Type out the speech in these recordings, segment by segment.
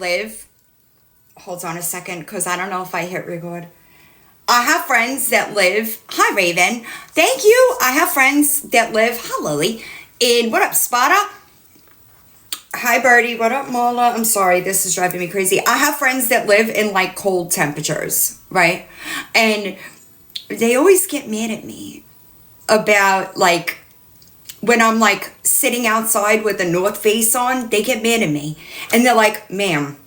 live, hold on a second, because I don't know if I hit record. I have friends that live, hi Raven, thank you. I have friends that live, hi Lily, in, what up Spada? Hi Birdie, what up Marla? I'm sorry, this is driving me crazy. I have friends that live in like cold temperatures, right? And they always get mad at me about like, when I'm like sitting outside with the North Face on, they get mad at me. And they're like, ma'am.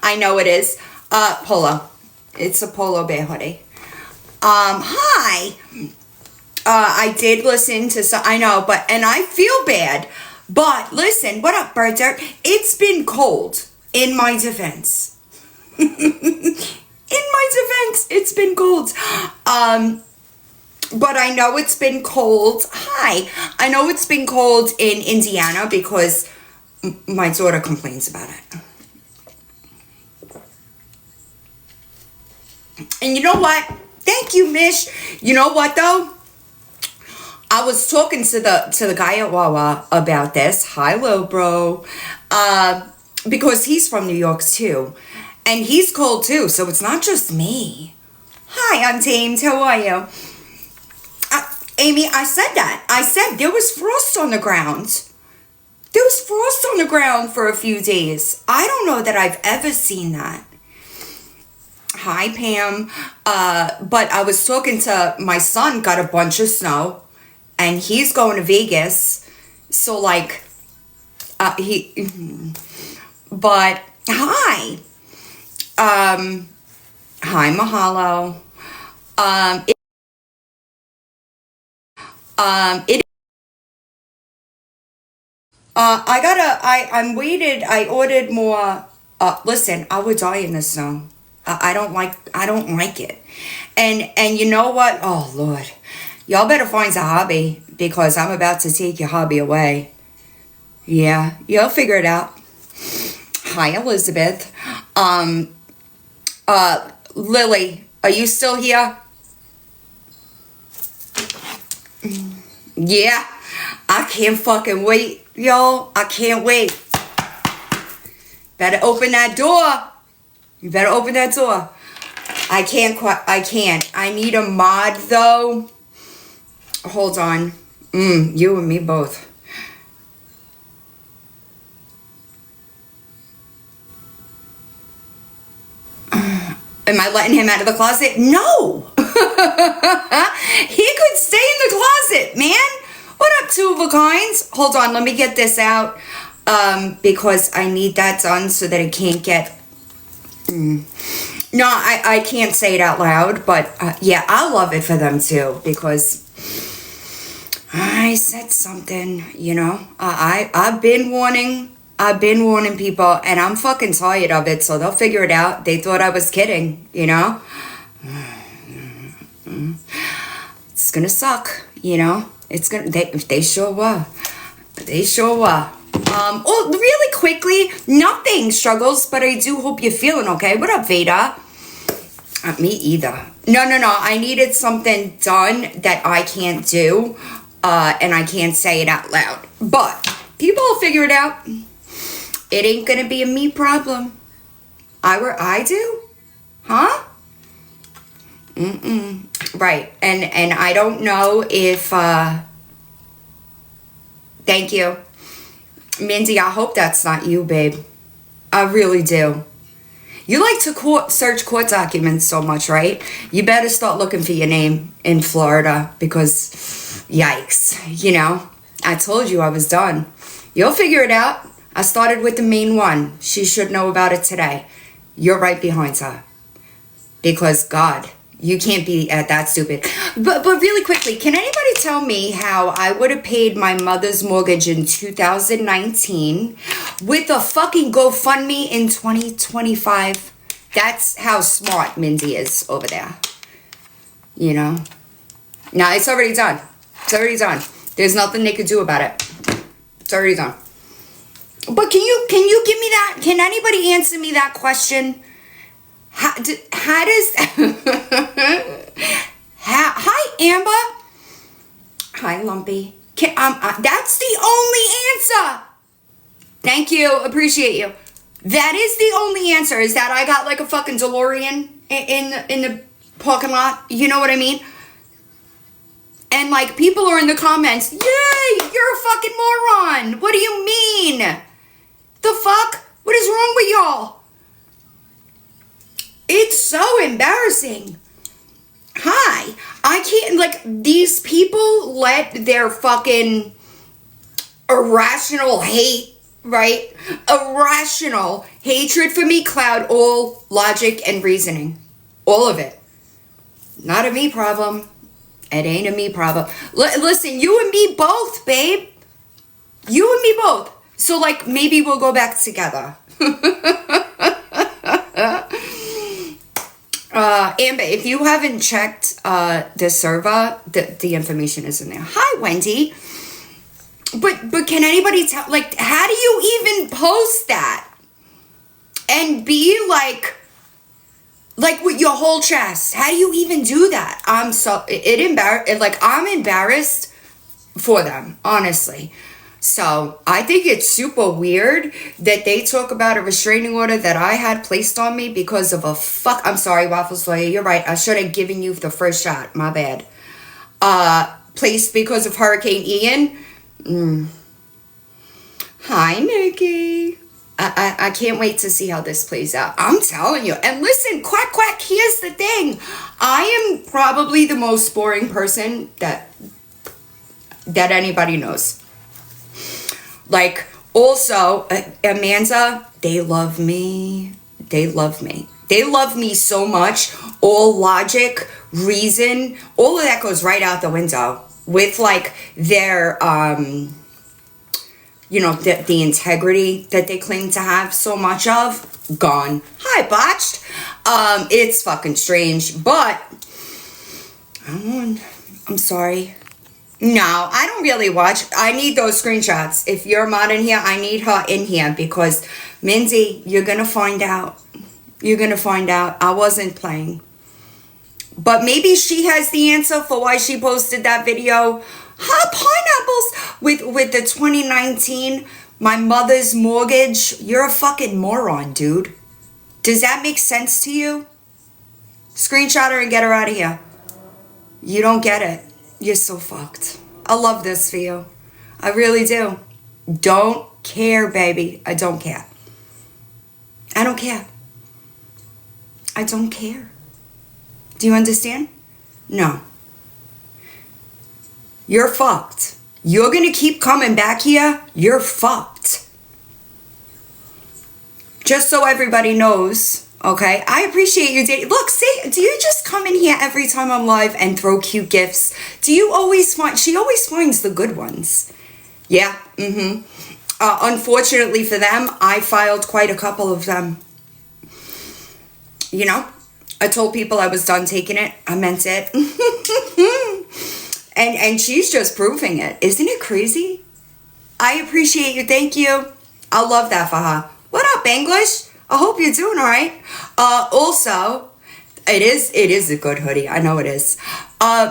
I know it is. Polo. It's a Polo Bear hoodie. Hi. I did listen to some, I know, but, and I feel bad. But listen, what up, Bird Dirt? It's been cold, in my defense. In my defense, it's been cold. But I know it's been cold. Hi. I know it's been cold in Indiana because my daughter complains about it. And you know what? Thank you, Mish. You know what though? I was talking to the guy at Wawa about this. Hi, Lil Bro. Because he's from New York too. And he's cold too, so it's not just me. Hi, Untamed. How are you? Amy, I said that. I said there was frost on the ground. There was frost on the ground for a few days. I don't know that I've ever seen that. Hi, Pam. But I was talking to my son, got a bunch of snow, and he's going to Vegas. So, like, but, hi. Hi, Mahalo. I ordered more, listen, I would die in the snow. I don't like it. And you know what? Oh, Lord. Y'all better find a hobby because I'm about to take your hobby away. Yeah, you'll figure it out. Hi, Elizabeth. Lily, are you still here? Yeah, I can't fucking wait, y'all. I can't wait. Better open that door. You better open that door. I can't. I need a mod though. Hold on. You and me both. Am I letting him out of the closet? No. He could stay in the closet, man. What up, two of a kinds? Hold on, let me get this out. Because I need that done so that it can't get... No, I can't say it out loud, but yeah, I love it for them too, because I said something, you know. I've been warning people, and I'm fucking tired of it, so they'll figure it out. They thought I was kidding, you know. It's gonna suck, you know. It's gonna, they sure were. They sure were. Oh, really quickly, nothing, Struggles, but I do hope you're feeling okay. What up, Veda? Me either. No, I needed something done that I can't do, and I can't say it out loud. But people will figure it out. It ain't gonna be a me problem. I do? Huh? Right. And I don't know if, thank you. Mindy, I hope that's not you, babe. I really do. You like to search court documents so much, right? You better start looking for your name in Florida because, yikes, you know. I told you I was done. You'll figure it out. I started with the main one. She should know about it today. You're right behind her. Because, God, you can't be that stupid. But really quickly, can anybody tell me how I would have paid my mother's mortgage in 2019 with a fucking GoFundMe in 2025? That's how smart Mindy is over there. You know? No, it's already done. It's already done. There's nothing they could do about it. It's already done. But can you give me that? Can anybody answer me that question? How does... Hi, Amber. Hi, Lumpy. That's the only answer. Thank you. Appreciate you. That is the only answer, is that I got like a fucking DeLorean in the parking lot. You know what I mean? And like people are in the comments, yay, you're a fucking moron. What do you mean? The fuck? What is wrong with y'all? It's so embarrassing. Hi. I can't, like, these people let their fucking irrational hate, right? Irrational hatred for me cloud all logic and reasoning. All of it. Not a me problem. It ain't a me problem. Listen, you and me both, babe. You and me both. So, like, maybe we'll go back together. Amber, if you haven't checked the server, the information is in there. Hi, Wendy. But can anybody tell, like, how do you even post that? And be like with your whole chest. How do you even do that? I'm embarrassed for them, honestly. So I think it's super weird that they talk about a restraining order that I had placed on me because of I'm sorry, Waffles Lawyer, you're right. I should have given you the first shot. My bad. Placed because of Hurricane Ian. Hi, Nikki. I can't wait to see how this plays out. I'm telling you. And listen, quack, quack, here's the thing. I am probably the most boring person that anybody knows. Like, also, Amanda, they love me. They love me. They love me so much. All logic, reason, all of that goes right out the window. With, like, their, the integrity that they claim to have so much of, gone. Hi, Botched. It's fucking strange, but I'm sorry. No, I don't really watch. I need those screenshots. If you're a mod in here, I need her in here because, Minzy, you're going to find out. You're going to find out. I wasn't playing. But maybe she has the answer for why she posted that video. Pineapples with the 2019 my mother's mortgage. You're a fucking moron, dude. Does that make sense to you? Screenshot her and get her out of here. You don't get it. You're so fucked. I love this for you. I really do. Don't care, baby. I don't care. I don't care. I don't care. Do you understand? No. You're fucked. You're gonna keep coming back here. You're fucked. Just so everybody knows. Okay, I appreciate you dating. Look, see, do you just come in here every time I'm live and throw cute gifts? Do you always find, she always finds the good ones. Yeah, unfortunately for them, I filed quite a couple of them. You know, I told people I was done taking it. I meant it. and she's just proving it. Isn't it crazy? I appreciate you. Thank you. I love that for her. What up, English? I hope you're doing all right. Also, it is a good hoodie. I know it is.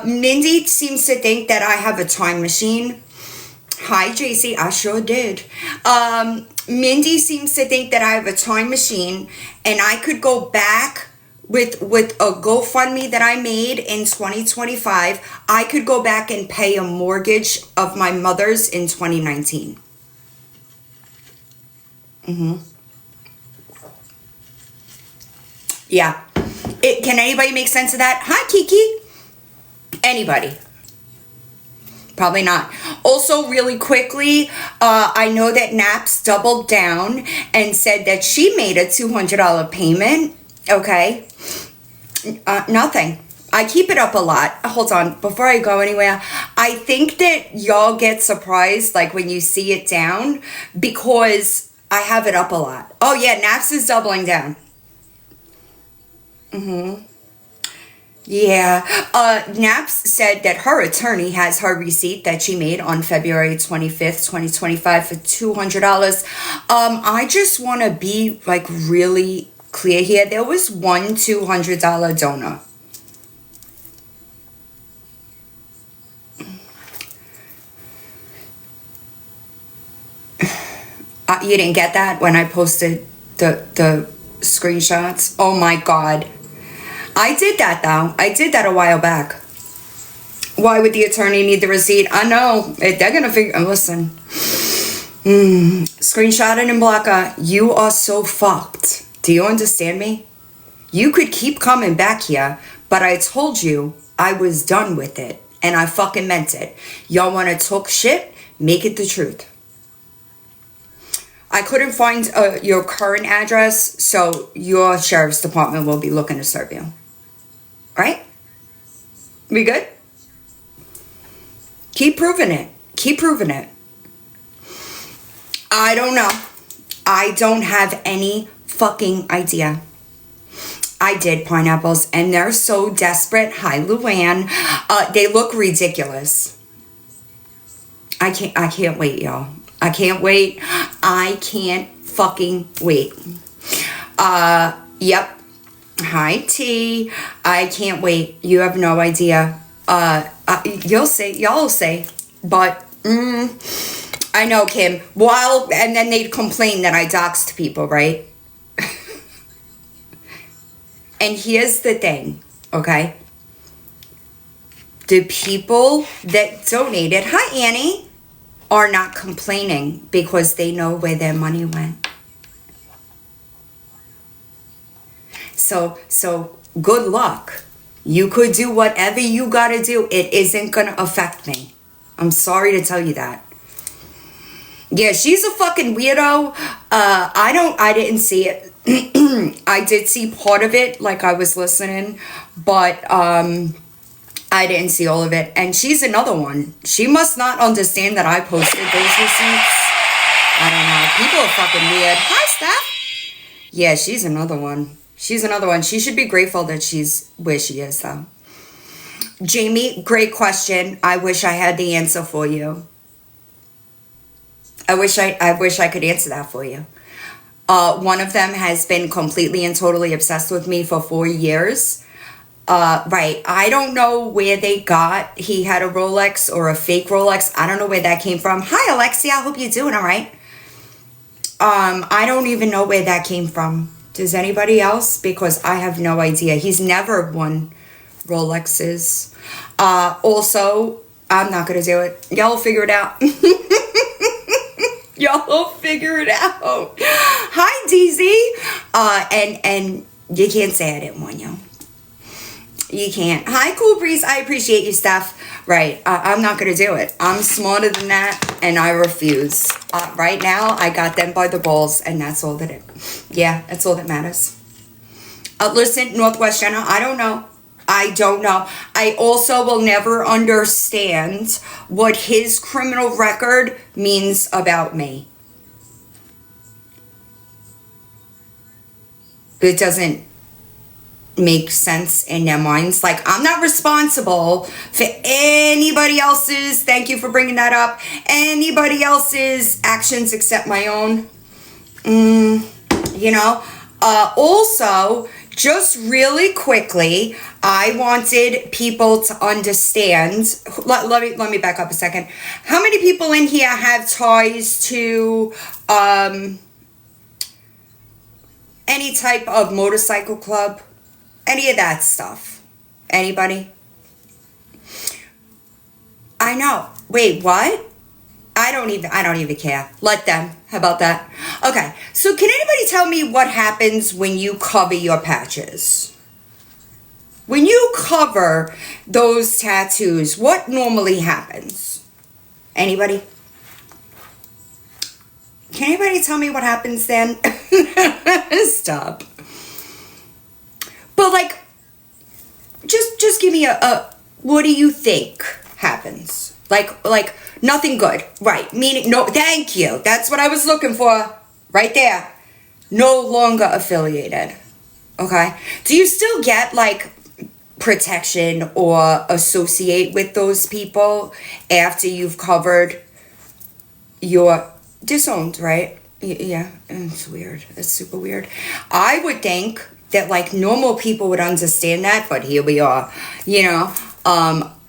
Mindy seems to think that I have a time machine. Hi, JC. I sure did. Mindy seems to think that I have a time machine and I could go back with a GoFundMe that I made in 2025. I could go back and pay a mortgage of my mother's in 2019. Yeah. Can anybody make sense of that? Hi, Kiki. Anybody? Probably not. Also, really quickly, I know that Naps doubled down and said that she made a $200 payment. Okay. Nothing. I keep it up a lot. Hold on. Before I go anywhere, I think that y'all get surprised, like, when you see it down, because I have it up a lot. Oh, yeah. Naps is doubling down. Yeah. Naps said that her attorney has her receipt that she made on February 25th, 2025 for $200. I just want to be, like, really clear here. There was one $200 donor. You didn't get that when I posted the screenshots? Oh my God. I did that though. I did that a while back. Why would the attorney need the receipt? I know. They're going to figure... Listen. Screenshot it and blocker. You are so fucked. Do you understand me? You could keep coming back here, but I told you I was done with it. And I fucking meant it. Y'all want to talk shit? Make it the truth. I couldn't find your current address, so your sheriff's department will be looking to serve you. Right? We good? Keep proving it. Keep proving it. I don't know. I don't have any fucking idea. I did pineapples, and they're so desperate. Hi, Luann. They look ridiculous. I can't wait, y'all. I can't wait. I can't fucking wait. Yep. Hi, T. I can't wait. You have no idea. You'll see. Y'all will see. But, I know, Kim. Well, and then they'd complain that I doxed people, right? And here's the thing, okay? The people that donated, hi, Annie, are not complaining because they know where their money went. So good luck. You could do whatever you gotta do. It isn't gonna affect me. I'm sorry to tell you that. Yeah, she's a fucking weirdo. I didn't see it. I did see part of it, like I was listening, but I didn't see all of it. And she's another one. She must not understand that I posted those receipts. I don't know. People are fucking weird. Hi, Steph. Yeah, she's another one. She's another one. She should be grateful that she's where she is, though. Jamie, great question. I wish I had the answer for you. I wish I could answer that for you. One of them has been completely and totally obsessed with me for 4 years. Right. I don't know where they got. He had a Rolex or a fake Rolex. I don't know where that came from. Hi, Alexia. I hope you're doing all right. I don't even know where that came from. Does anybody else? Because I have no idea. He's never won Rolexes. Also, I'm not going to do it. Y'all will figure it out. Y'all will figure it out. Hi, DZ. And you can't say I didn't warn you. You can't. Hi, Cool Breeze. I appreciate you, Steph. Right. I'm not going to do it. I'm smarter than that, and I refuse. Right now, I got them by the balls, and that's all that that's all that matters. Listen, Northwest Jenna, I don't know. I don't know. I also will never understand what his criminal record means about me. It doesn't make sense in their minds. Like, I'm not responsible for anybody else's, thank you for bringing that up, anybody else's actions except my own. Also, just really quickly, I wanted people to understand. Let me back up a second. How many people in here have ties to any type of motorcycle club? Any of that stuff? Anybody? I know. Wait, what? I don't even care. Let them. How about that? Okay. So can anybody tell me what happens when you cover your patches? When you cover those tattoos, what normally happens? Anybody? Can anybody tell me what happens then? Stop. But like, just give me a what do you think happens? Like nothing good, right? Meaning, no, thank you. That's what I was looking for, right there. No longer affiliated, okay? Do you still get like protection or associate with those people after you've covered your disowned, right? Yeah, it's weird. It's super weird. I would think that like normal people would understand that, but here we are,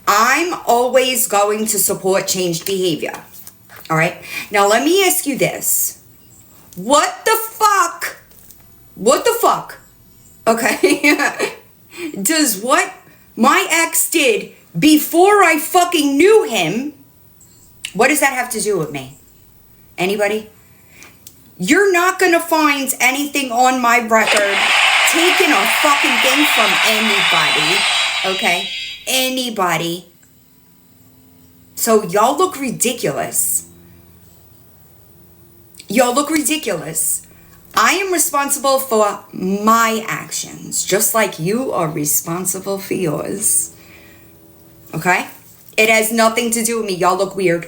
I'm always going to support changed behavior. All right. Now, let me ask you this. What the fuck? What the fuck? Okay? Does what my ex did before I fucking knew him, what does that have to do with me? Anybody? You're not gonna find anything on my record taking a fucking thing from anybody. Okay? Anybody. So y'all look ridiculous. Y'all look ridiculous. I am responsible for my actions, just like you are responsible for yours. Okay? It has nothing to do with me. Y'all look weird.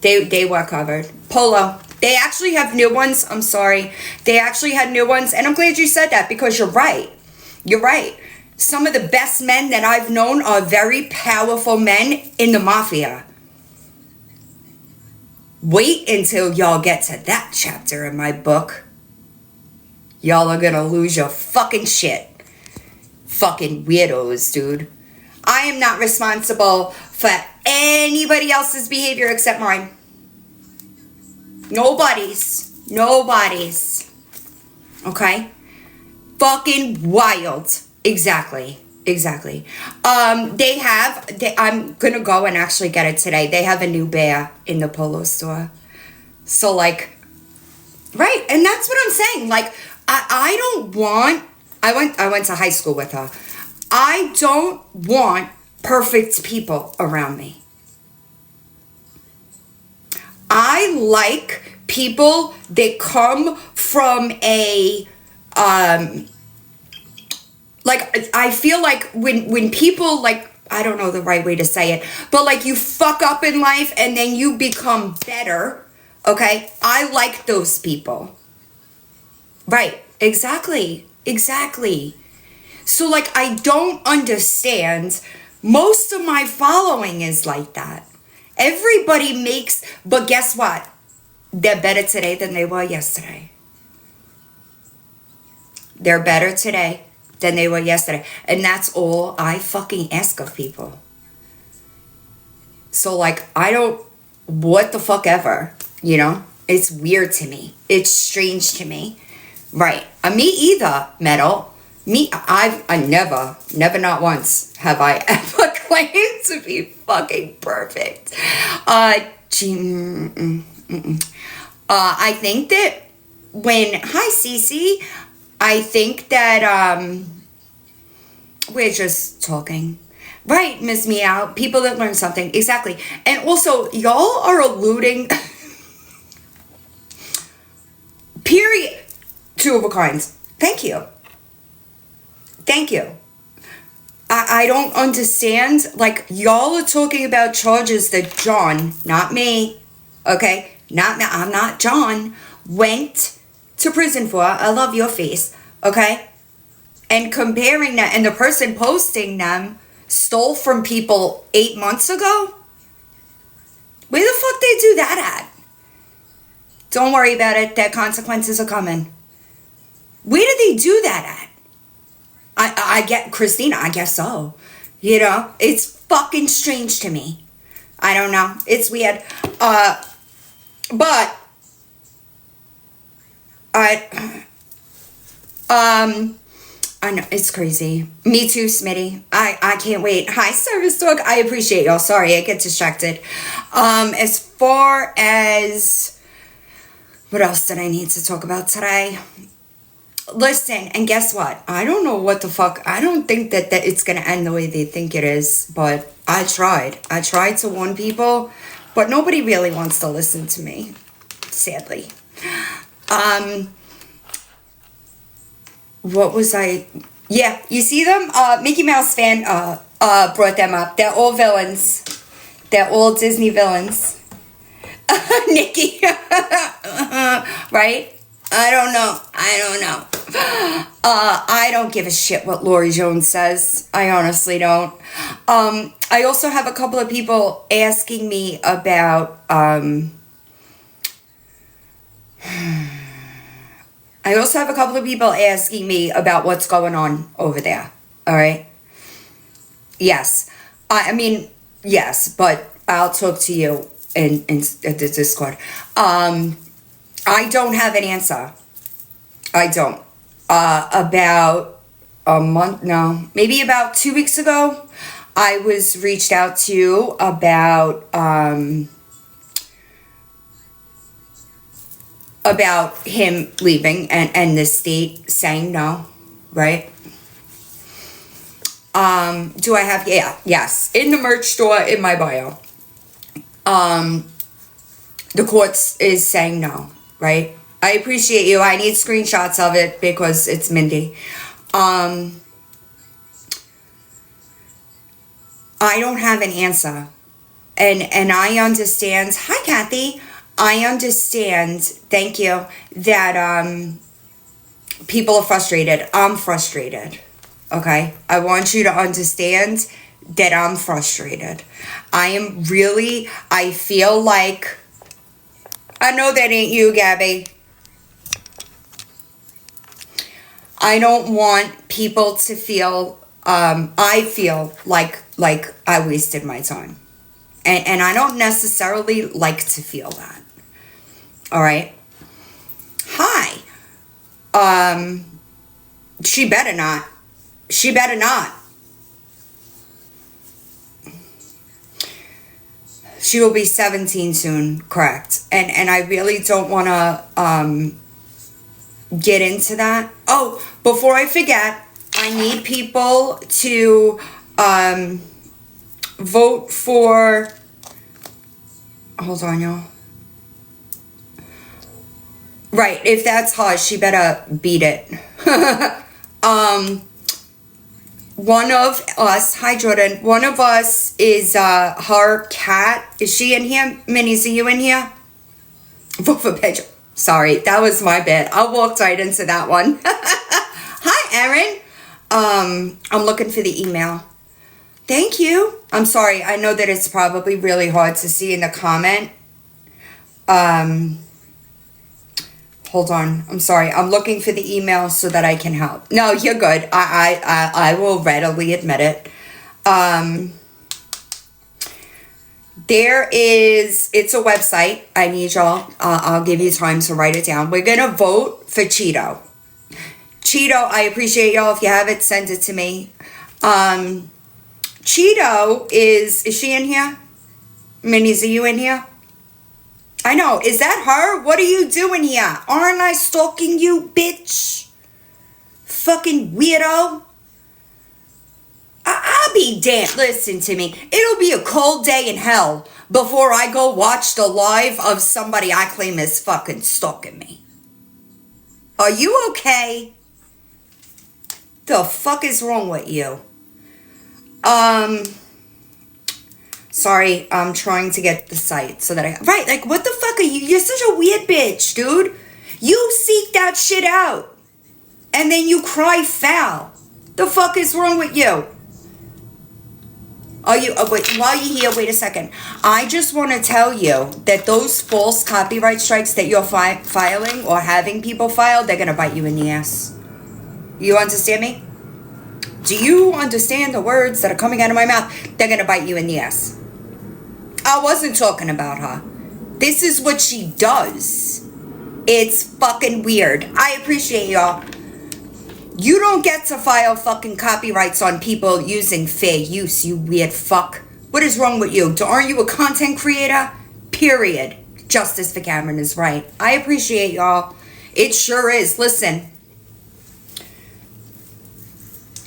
They were covered. Polo. They actually have new ones. I'm sorry. They actually had new ones. And I'm glad you said that because you're right. You're right. Some of the best men that I've known are very powerful men in the mafia. Wait until y'all get to that chapter in my book. Y'all are gonna lose your fucking shit. Fucking weirdos, dude. I am not responsible for anybody else's behavior except mine. Nobody's. Okay? Fucking wild. Exactly. I'm gonna go and actually get it today. They have a new bear in the Polo store. So like, right, and that's what I'm saying. Like, I don't want, I went to high school with her. I don't want perfect people around me. I like people that come from a, like, I feel like when people, like, I don't know the right way to say it, but like you fuck up in life and then you become better, okay? I like those people. Right, exactly. So like, I don't understand, most of my following is like that. Everybody makes, but guess what? They're better today than they were yesterday. They're better today than they were yesterday. And that's all I fucking ask of people. So like, I don't, what the fuck ever, you know? It's weird to me. It's strange to me. Right. Me either, Metal. I never, not once have I ever claimed to be fucking perfect. I think that hi Cece, I think that, we're just talking. Right, Miss Meow, people that learn something, exactly. And also, y'all are alluding, period, two of a kind. Thank you. I don't understand. Like, y'all are talking about charges that John, not me, okay? Not me, I'm not John, went to prison for. I love your face, okay? And comparing that, and the person posting them stole from people 8 months ago? Where the fuck they do that at? Don't worry about it. Their consequences are coming. Where did they do that at? I get, Christina, I guess so. You know, it's fucking strange to me. I don't know. It's weird. But I know, it's crazy. Me too, Smitty. I can't wait. Hi, Service Dog. I appreciate y'all. Sorry, I get distracted. As far as, what else did I need to talk about today? Listen, and guess what? I don't know what the fuck. I don't think that it's going to end the way they think it is, but I tried. I tried to warn people, but nobody really wants to listen to me, sadly. What was I? Yeah, you see them? Mickey Mouse fan brought them up. They're all villains. They're all Disney villains. Nikki. Right? I don't know. I don't give a shit what Lori Jones says. I honestly don't. I also have a couple of people asking me about, what's going on over there. All right? Yes. I mean, yes, but I'll talk to you in the Discord. I don't have an answer. I don't. About a month, no, maybe about 2 weeks ago, I was reached out to about him leaving and the state saying no, right? Do I have, yeah, yes, in the merch store in my bio. The courts is saying no, right? I appreciate you. I need screenshots of it because it's Mindy. I don't have an answer. And I understand. Hi, Kathy. I understand, thank you, that people are frustrated. I'm frustrated, okay? I want you to understand that I'm frustrated. I feel like, I know that ain't you, Gabby. I don't want people to feel, I feel like I wasted my time. And I don't necessarily like to feel that. All right. Hi. She better not. She better not. She will be 17 soon, correct. And I really don't want to get into that. Oh, before I forget, I need people to vote for, hold on, y'all. Right, if that's her, she better beat it. One of us, hi Jordan, one of us is her cat. Is she in here? Minnie, are you in here? Vote for Pedro. Sorry, that was my bad. I walked right into that one. Hi, Erin. I'm looking for the email. Thank you. I'm sorry. I know that it's probably really hard to see in the comment. Hold on. I'm sorry. I'm looking for the email so that I can help. No, you're good. I will readily admit it. It's a website. I need y'all. I'll give you time to write it down. We're going to vote for Cheeto. Cheeto, I appreciate y'all. If you have it, send it to me. Cheeto is she in here? Minnie, are you in here? I know. Is that her? What are you doing here? Aren't I stalking you, bitch? Fucking weirdo. I'll be damned. Listen to me. It'll be a cold day in hell before I go watch the live of somebody I claim is fucking stalking me. Are you okay? The fuck is wrong with you? Sorry, I'm trying to get the site so that right, like, what the fuck are you? You're such a weird bitch, dude. You seek that shit out. And then you cry foul. The fuck is wrong with you? Are you, wait, while you're here, wait a second. I just want to tell you that those false copyright strikes that you're filing or having people file, they're going to bite you in the ass. You understand me? Do you understand the words that are coming out of my mouth? They're going to bite you in the ass. I wasn't talking about her. This is what she does. It's fucking weird. I appreciate y'all. You don't get to file fucking copyrights on people using fair use, you weird fuck. What is wrong with you? Aren't you a content creator? Period. Justice for Cameron is right. I appreciate y'all. It sure is. Listen.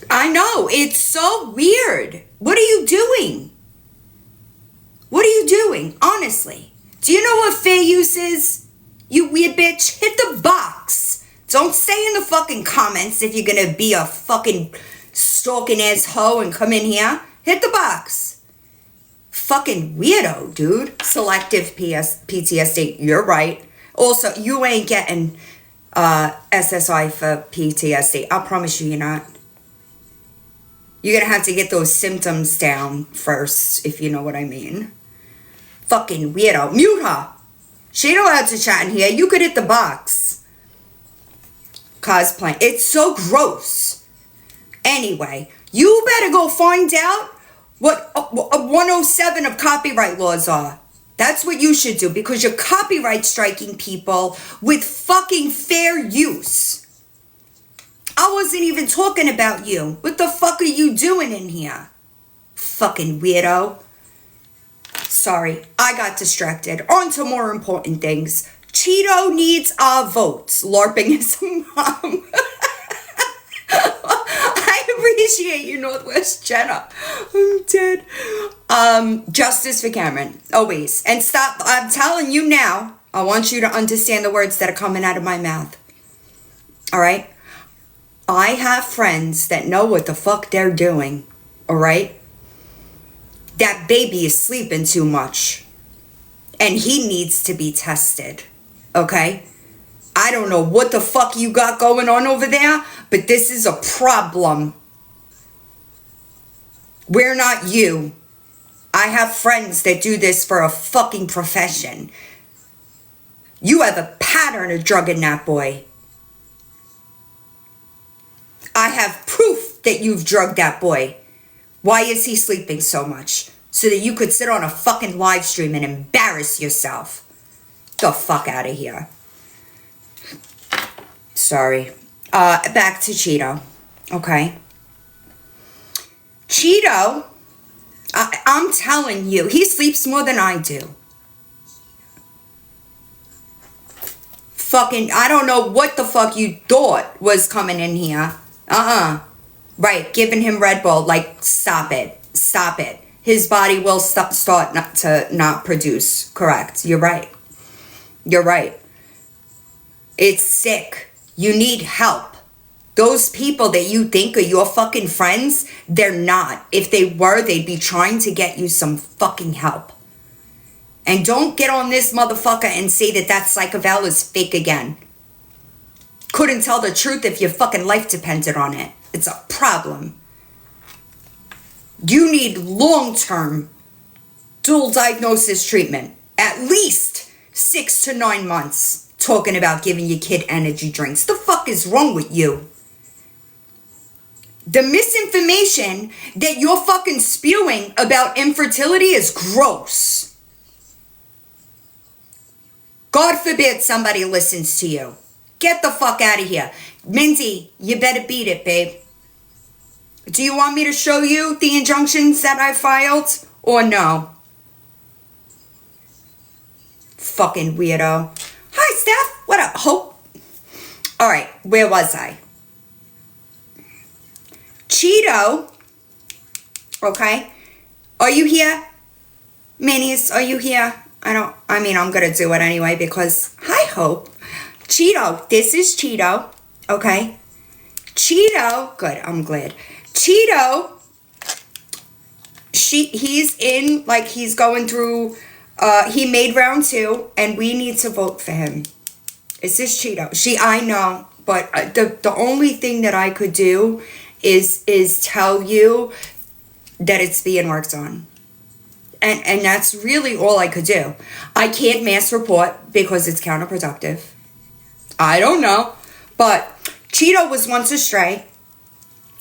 I know. It's so weird. What are you doing? What are you doing? Honestly. Do you know what fair use is? You weird bitch. Hit the box. Don't stay in the fucking comments if you're gonna be a fucking stalking ass hoe and come in here. Hit the box. Fucking weirdo, dude. Selective PTSD. You're right. Also, you ain't getting SSI for PTSD. I promise you, you're not. You're gonna have to get those symptoms down first, if you know what I mean. Fucking weirdo. Mute her. She ain't allowed to chat in here. You could hit the box. Cosplaying. It's so gross. Anyway, you better go find out what 107 of copyright laws are. That's what you should do, because you're copyright striking people with fucking fair use. I wasn't even talking about you. What the fuck are you doing in here? Fucking weirdo. Sorry, I got distracted. On to more important things. Cheeto needs our votes. LARPing his mom. I appreciate you, Northwest Jenna. I'm dead. Justice for Cameron. Always. And stop. I'm telling you now. I want you to understand the words that are coming out of my mouth. Alright? I have friends that know what the fuck they're doing. Alright? That baby is sleeping too much. And he needs to be tested. Okay? I don't know what the fuck you got going on over there, but this is a problem. We're not you. I have friends that do this for a fucking profession. You have a pattern of drugging that boy. I have proof that you've drugged that boy. Why is he sleeping so much? So that you could sit on a fucking live stream and embarrass yourself. The fuck out of here. Sorry. Back to Cheeto. Okay. Cheeto, I'm telling you, he sleeps more than I do. Fucking, I don't know what the fuck you thought was coming in here. Right, giving him Red Bull. Like, stop it. Stop it. His body will start not produce. Correct. You're right. You're right. It's sick. You need help. Those people that you think are your fucking friends, they're not. If they were, they'd be trying to get you some fucking help. And don't get on this motherfucker and say that Psychoval is fake again. Couldn't tell the truth if your fucking life depended on it. It's a problem. You need long-term dual diagnosis treatment. At least 6 to 9 months. Talking about giving your kid energy drinks. The fuck is wrong with you? The misinformation that you're fucking spewing about infertility is gross. God forbid somebody listens to you. Get the fuck out of here. Mindy, you better beat it, babe. Do you want me to show you the injunctions that I filed? Or no? Fucking weirdo. Hi, Steph. What up? Hope. Alright, where was I? Cheeto. Okay. Are you here? Minis, are you here? I'm gonna do it anyway because, hi, Hope. Cheeto, this is Cheeto. Okay. Cheeto, good, I'm glad. Cheeto, he's in, like, he's going through, he made round 2, and we need to vote for him. Is this Cheeto? I know, but the only thing that I could do is tell you that it's being worked on. And that's really all I could do. I can't mass report because it's counterproductive. I don't know. But Cheeto was once astray.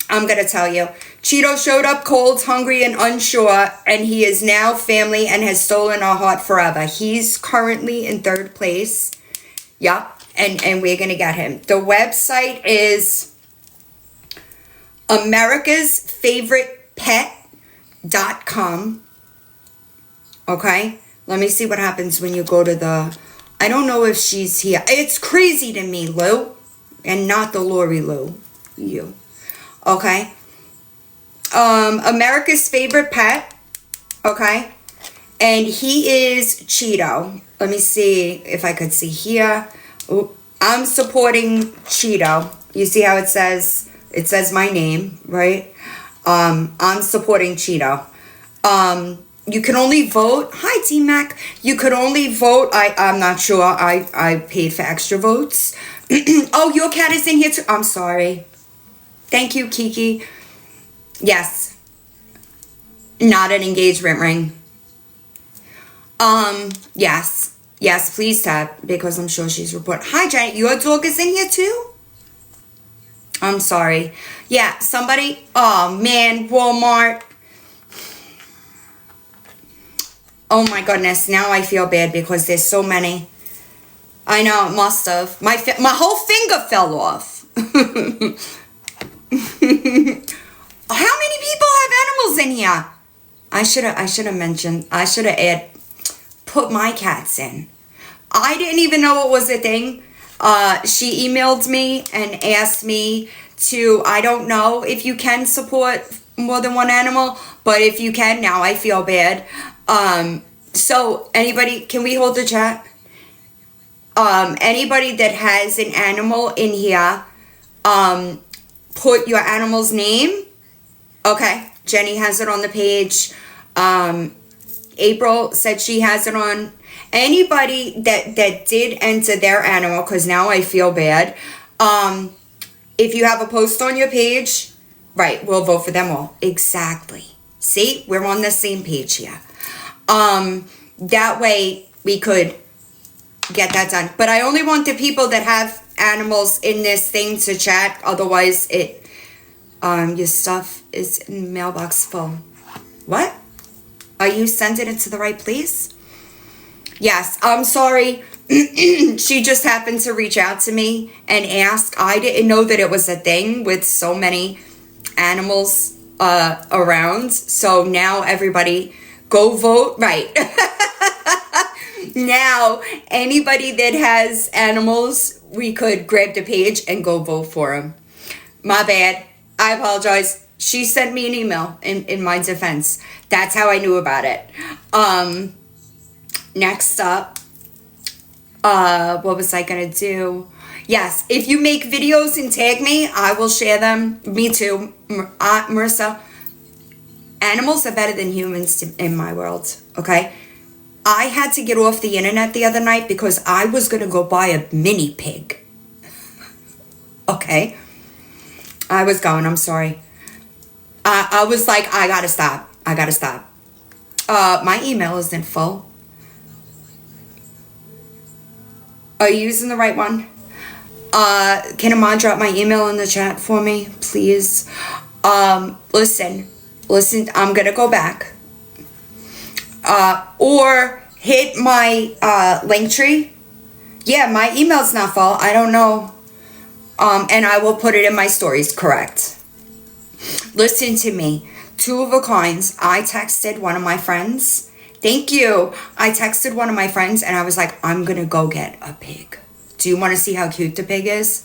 I'm going to tell you. Cheeto showed up cold, hungry, and unsure, and he is now family and has stolen our heart forever. He's currently in 3rd place. Yep. And we're going to get him. The website is americasfavoritepet.com. Okay? Let me see what happens when you go to the... I don't know if she's here. It's crazy to me, Lou. And not the Lori Lou. You. Okay? America's Favorite Pet. Okay? And he is Cheeto. Let me see if I could see here. Ooh, I'm supporting Cheeto. You see how it says my name, right? I'm supporting Cheeto. You can only vote. Hi, T-Mac. You could only vote. I'm not sure. I paid for extra votes. Oh, your cat is in here too. I'm sorry. Thank you, Kiki. Yes. Not an engagement ring. Yes. Yes, please tap, because I'm sure she's reported. Hi, Janet. Your dog is in here too? I'm sorry. Yeah, somebody. Oh, man. Walmart. Oh my goodness, now I feel bad because there's so many. I know, it must have. My whole finger fell off. How many people have animals in here? I should have mentioned, I should have put my cats in. I didn't even know it was a thing. She emailed me and asked me to, I don't know if you can support more than one animal, but if you can, now I feel bad. So anybody, can we hold the chat? Anybody that has an animal in here, put your animal's name. Okay, Jenny has it on the page. April said she has it on. Anybody that did enter their animal, because now I feel bad. If you have a post on your page, right, we'll vote for them all. Exactly. See, we're on the same page here. That way we could get that done. But I only want the people that have animals in this thing to chat. Otherwise, your stuff is in mailbox full. What? Are you sending it to the right place? Yes, I'm sorry. She just happened to reach out to me and ask. I didn't know that it was a thing with so many animals around. So now everybody go vote. Right. Now, anybody that has animals, we could grab the page and go vote for them. My bad. I apologize. She sent me an email in my defense. That's how I knew about it. Next up, what was I going to do? Yes, if you make videos and tag me, I will share them. Me too. Marissa, animals are better than humans in my world, okay? I had to get off the internet the other night because I was going to go buy a mini pig. Okay? I was going, I'm sorry. I was like, I gotta stop. My email isn't full. Are you using the right one? Can Amon drop my email in the chat for me, please? Listen, I'm gonna go back. Or hit my link tree. Yeah, my email's not full. I don't know. And I will put it in my stories, correct. Listen to me. Two of a kinds. I texted one of my friends. Thank you. I texted one of my friends and I was like, I'm going to go get a pig. Do you want to see how cute the pig is?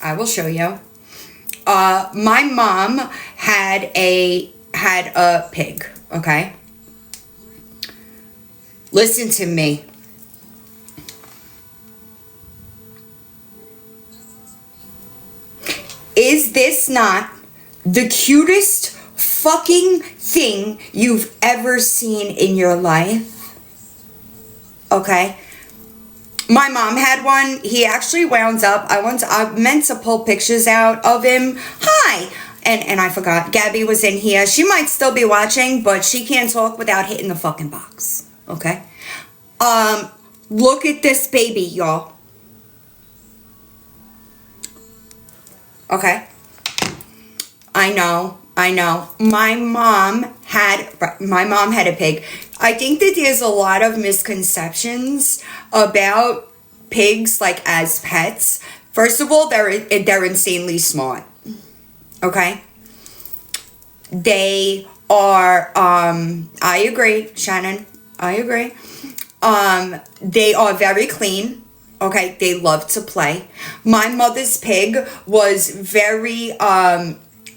I will show you. My mom had a pig, okay? Listen to me. Is this not the cutest fucking thing you've ever seen in your life? Okay. My mom had one. He actually wound up. I meant to pull pictures out of him. Hi. And I forgot. Gabby was in here. She might still be watching, but she can't talk without hitting the fucking box. Okay. Look at this baby, y'all. Okay. I know. My mom had a pig. I think that there's a lot of misconceptions about pigs, like as pets. First of all, they're insanely smart. Okay. They are. I agree, Shannon. I agree. They are very clean. Okay, they love to play. My mother's pig was very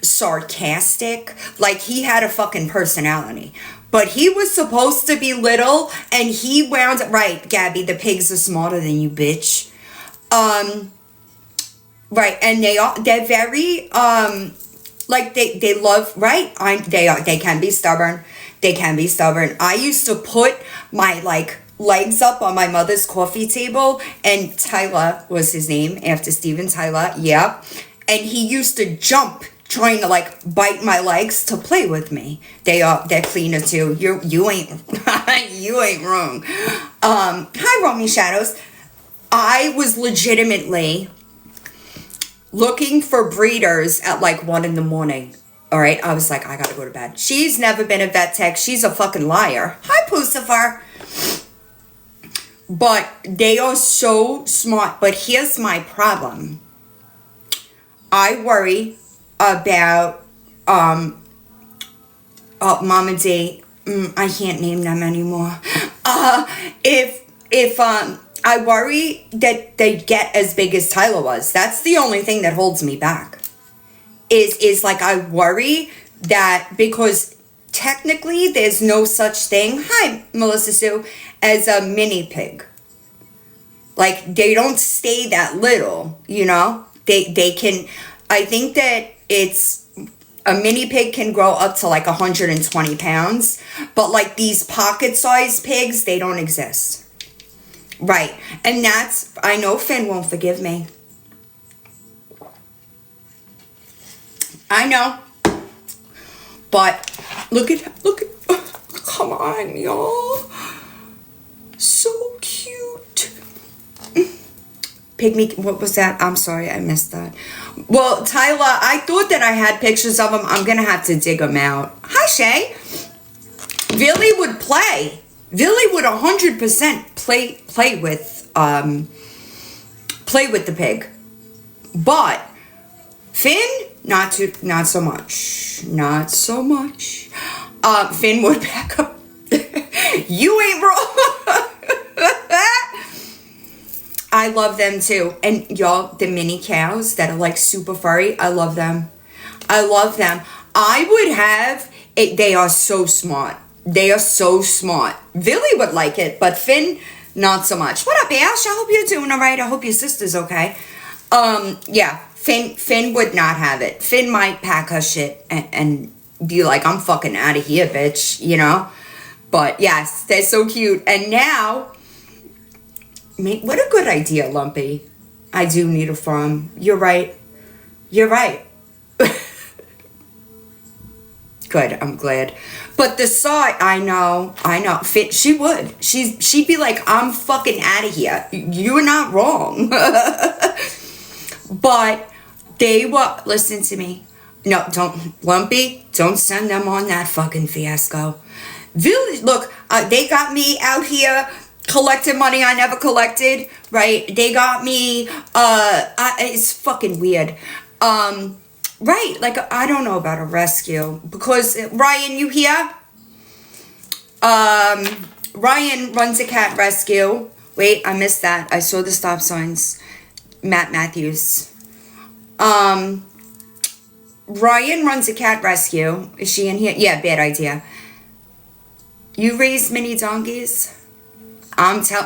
sarcastic. Like, he had a fucking personality. But he was supposed to be little, and he wound up... Right, Gabby, the pigs are smarter than you, bitch. Right, and they're very, like, they love... Right, they can be stubborn. I used to put my, like... legs up on my mother's coffee table, and Tyler was his name, after Steven Tyler. Yeah, and he used to jump trying to like bite my legs to play with me. They're cleaner too. You ain't you ain't wrong. Hi, Romy Shadows. I was legitimately looking for breeders at like 1 a.m. All right, I was like, I gotta go to bed. She's never been a vet tech. She's a fucking liar. Hi, Pucifer. But they are so smart. But here's my problem. I worry about Mom and D. I can't name them anymore. If I worry that they get as big as Tyler was. That's the only thing that holds me back. Is like I worry that because technically there's no such thing. Hi, Melissa Sue, as a mini pig. Like they don't stay that little, you know. They can. I think that it's a mini pig can grow up to like 120 pounds, but like these pocket-sized pigs, they don't exist. Right, and that's, I know Finn won't forgive me. I know. But look at, come on, y'all. So cute. Pygmy, what was that? I'm sorry, I missed that. Well, Tyler, I thought that I had pictures of him. I'm going to have to dig them out. Hi, Shay. Billy would play. Billy would 100% play with the pig. But Finn, not so much. Not so much. Finn would back up. You ain't wrong. I love them too. And y'all, the mini cows that are like super furry, I love them. I love them. I would have it. They are so smart. They are so smart. Billy would like it, but Finn, not so much. What up, Ash? I hope you're doing all right. I hope your sister's okay. Yeah, Finn would not have it. Finn might pack her shit and be like, I'm fucking out of here, bitch, you know? But yes, they're so cute. And now, what a good idea, Lumpy. I do need a farm. You're right. You're right. Good, I'm glad. But the saw, I know. She would. She'd be like, I'm fucking out of here. You're not wrong. But they were, listen to me. No, don't, Lumpy, don't send them on that fucking fiasco. Look, they got me out here collecting money I never collected, right? They got me, it's fucking weird. Right, like, I don't know about a rescue, because, Ryan, you here? Ryan runs a cat rescue. Wait, I missed that. I saw the stop signs. Matt Matthews. Ryan runs a cat rescue. Is she in here? Yeah, bad idea. You raise mini donkeys?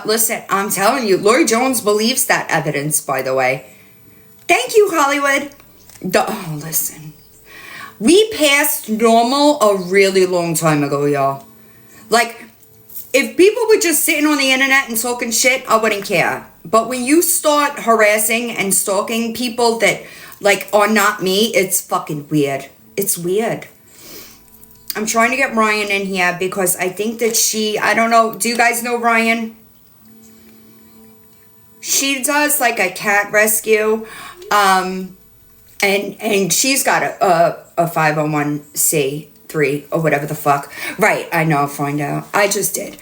Listen, I'm telling you, Lori Jones believes that evidence, by the way. Thank you, Hollywood. Listen. We passed normal a really long time ago, y'all. Like, if people were just sitting on the internet and talking shit, I wouldn't care. But when you start harassing and stalking people that, like, are not me, it's fucking weird. It's weird. I'm trying to get Ryan in here because I think that I don't know, do you guys know Ryan? She does like a cat rescue, and she's got a 501c3 or whatever the fuck. Right, I know, I'll find out. I just did.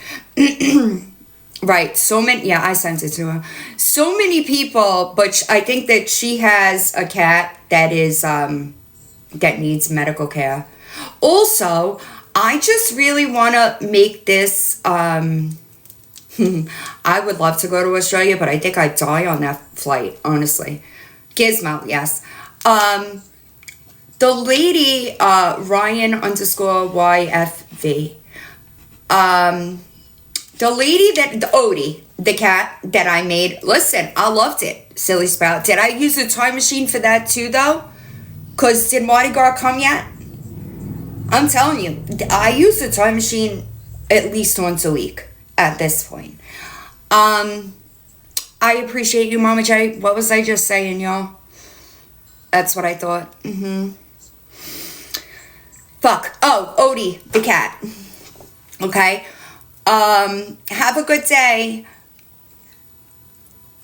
Right, so many, yeah, I sent it to her. So many people, but I think that she has a cat that is, that needs medical care. Also, I just really want to make this, I would love to go to Australia, but I think I'd die on that flight, honestly. Gizmo, yes. The lady, Ryan_YFV, the lady Odie, the cat that I made, listen, I loved it, silly spout. Did I use the time machine for that too, though? Because did Mardi Gras come yet? I'm telling you, I use the time machine at least once a week at this point. I appreciate you, Mama J. What was I just saying, y'all? That's what I thought. Fuck. Oh, Odie, the cat. Okay. Have a good day.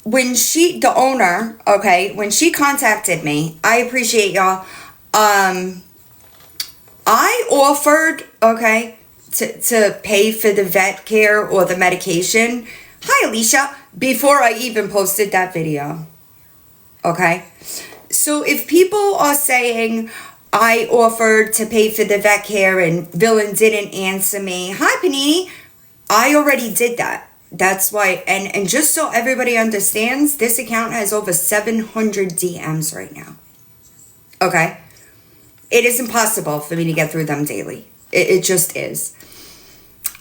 When the owner, okay, when she contacted me, I appreciate y'all. I offered, okay, to pay for the vet care or the medication. Hi, Alicia. Before I even posted that video. Okay? So if people are saying I offered to pay for the vet care and Villain didn't answer me. Hi, Panini. I already did that. That's why, and just so everybody understands, this account has over 700 DMs right now. Okay? It is impossible for me to get through them daily. It just is.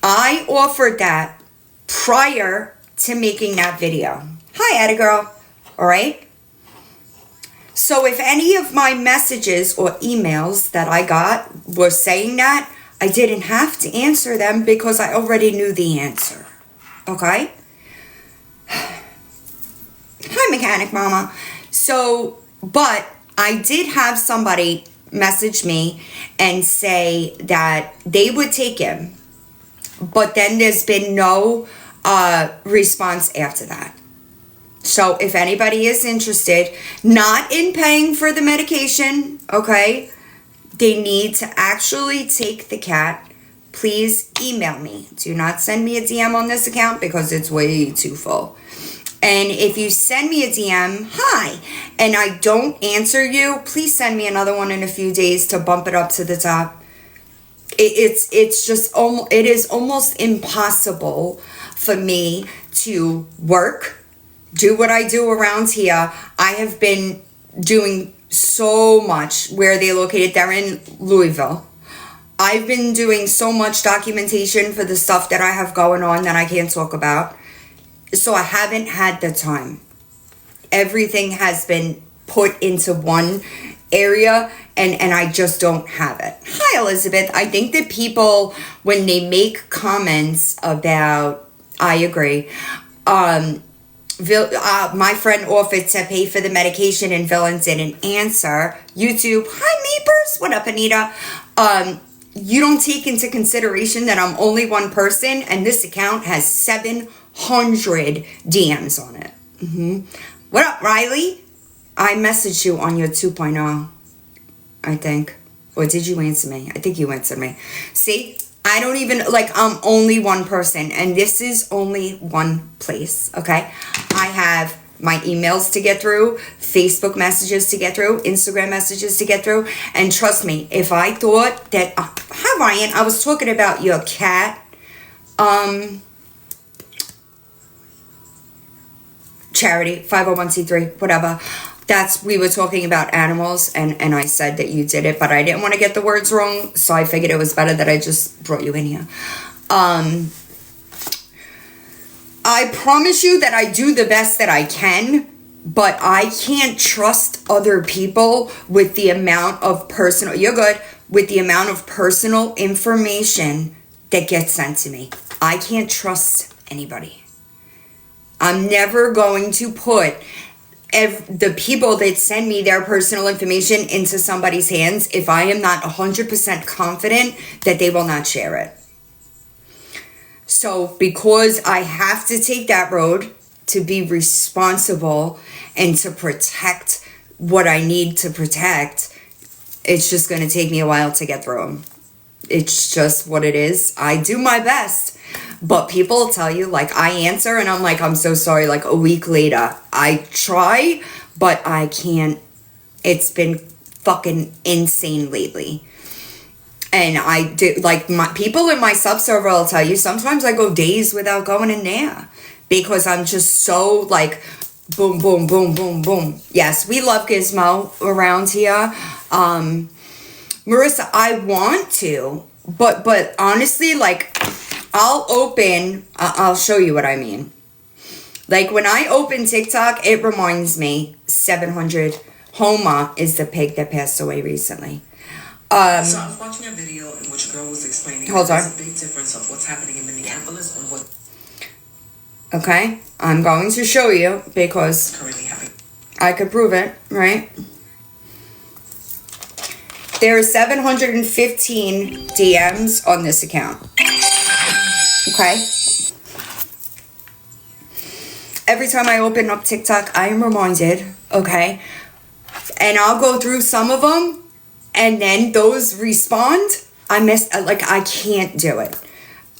I offered that prior to making that video. Hi, Atta girl. All right? So if any of my messages or emails that I got were saying that, I didn't have to answer them because I already knew the answer. Okay? Hi, Mechanic Mama. So, but I did have somebody message me and say that they would take him, but then there's been no response after that. So if anybody is interested, not in paying for the medication, okay, they need to actually take the cat. Please email me. Do not send me a DM on this account because it's way too full. And if you send me a DM, hi, and I don't answer you, please send me another one in a few days to bump it up to the top. It's just almost, it is almost impossible for me to work, do what I do around here. I have been doing so much. Where are they located? They're in Louisville. I've been doing so much documentation for the stuff that I have going on that I can't talk about. So I haven't had the time. Everything has been put into one area and I just don't have it. Hi, Elizabeth. I think that people, when they make comments about, I agree, my friend offered to pay for the medication and Villain didn't answer. YouTube, hi, Meepers. What up, Anita? You don't take into consideration that I'm only one person and this account has 700 DMs on it. What up, Riley? I messaged you on your 2.0, I think. Or did you answer me? I think you answered me. See? I don't even, I'm only one person. And this is only one place, okay? I have my emails to get through, Facebook messages to get through, Instagram messages to get through. And trust me, if I thought that... hi, Ryan. I was talking about your cat. Charity, 501c3, whatever. We were talking about animals, and I said that you did it, but I didn't want to get the words wrong, so I figured it was better that I just brought you in here. I promise you that I do the best that I can, but I can't trust other people with the amount of personal, with the amount of personal information that gets sent to me. I can't trust anybody. I'm never going to put the people that send me their personal information into somebody's hands if I am not 100% confident that they will not share it. So because I have to take that road to be responsible and to protect what I need to protect, it's just going to take me a while to get through them. It's just what it is. I do my best. But people tell you, I answer and I'm like, I'm so sorry, a week later. I try, but I can't. It's been fucking insane lately. And I do, my people in my sub-server will tell you, sometimes I go days without going in there. Because I'm just so, boom, boom, boom, boom, boom. Yes, we love Gizmo around here. Marissa, I want to, but honestly, I'll show you what I mean. When I open TikTok, it reminds me 700. Homer is the pig that passed away recently. So I was watching a video in which a girl was explaining Hold on. There's a big difference of what's happening in Minneapolis and what... Okay, I'm going to show you because currently happening. I could prove it, right? There are 715 DMs on this account. Okay? Every time I open up TikTok, I am reminded, okay? And I'll go through some of them, and then those respond, I can't do it.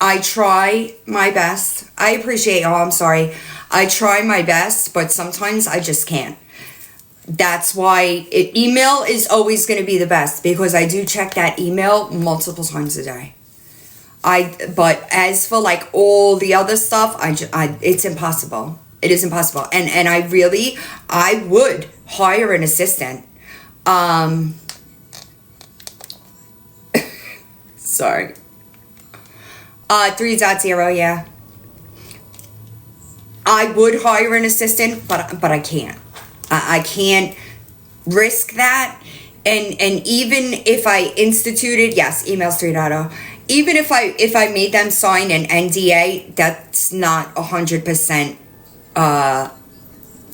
I try my best. I appreciate y'all. I'm sorry. I try my best, but sometimes I just can't. That's why email is always going to be the best, because I do check that email multiple times a day. But as for like all the other stuff, it's impossible. It is impossible. And I would hire an assistant. Sorry. 3.0, yeah. I would hire an assistant, but I can't. I can't risk that. And even if I instituted, yes, emails 3.0. Even if I made them sign an NDA, that's not 100%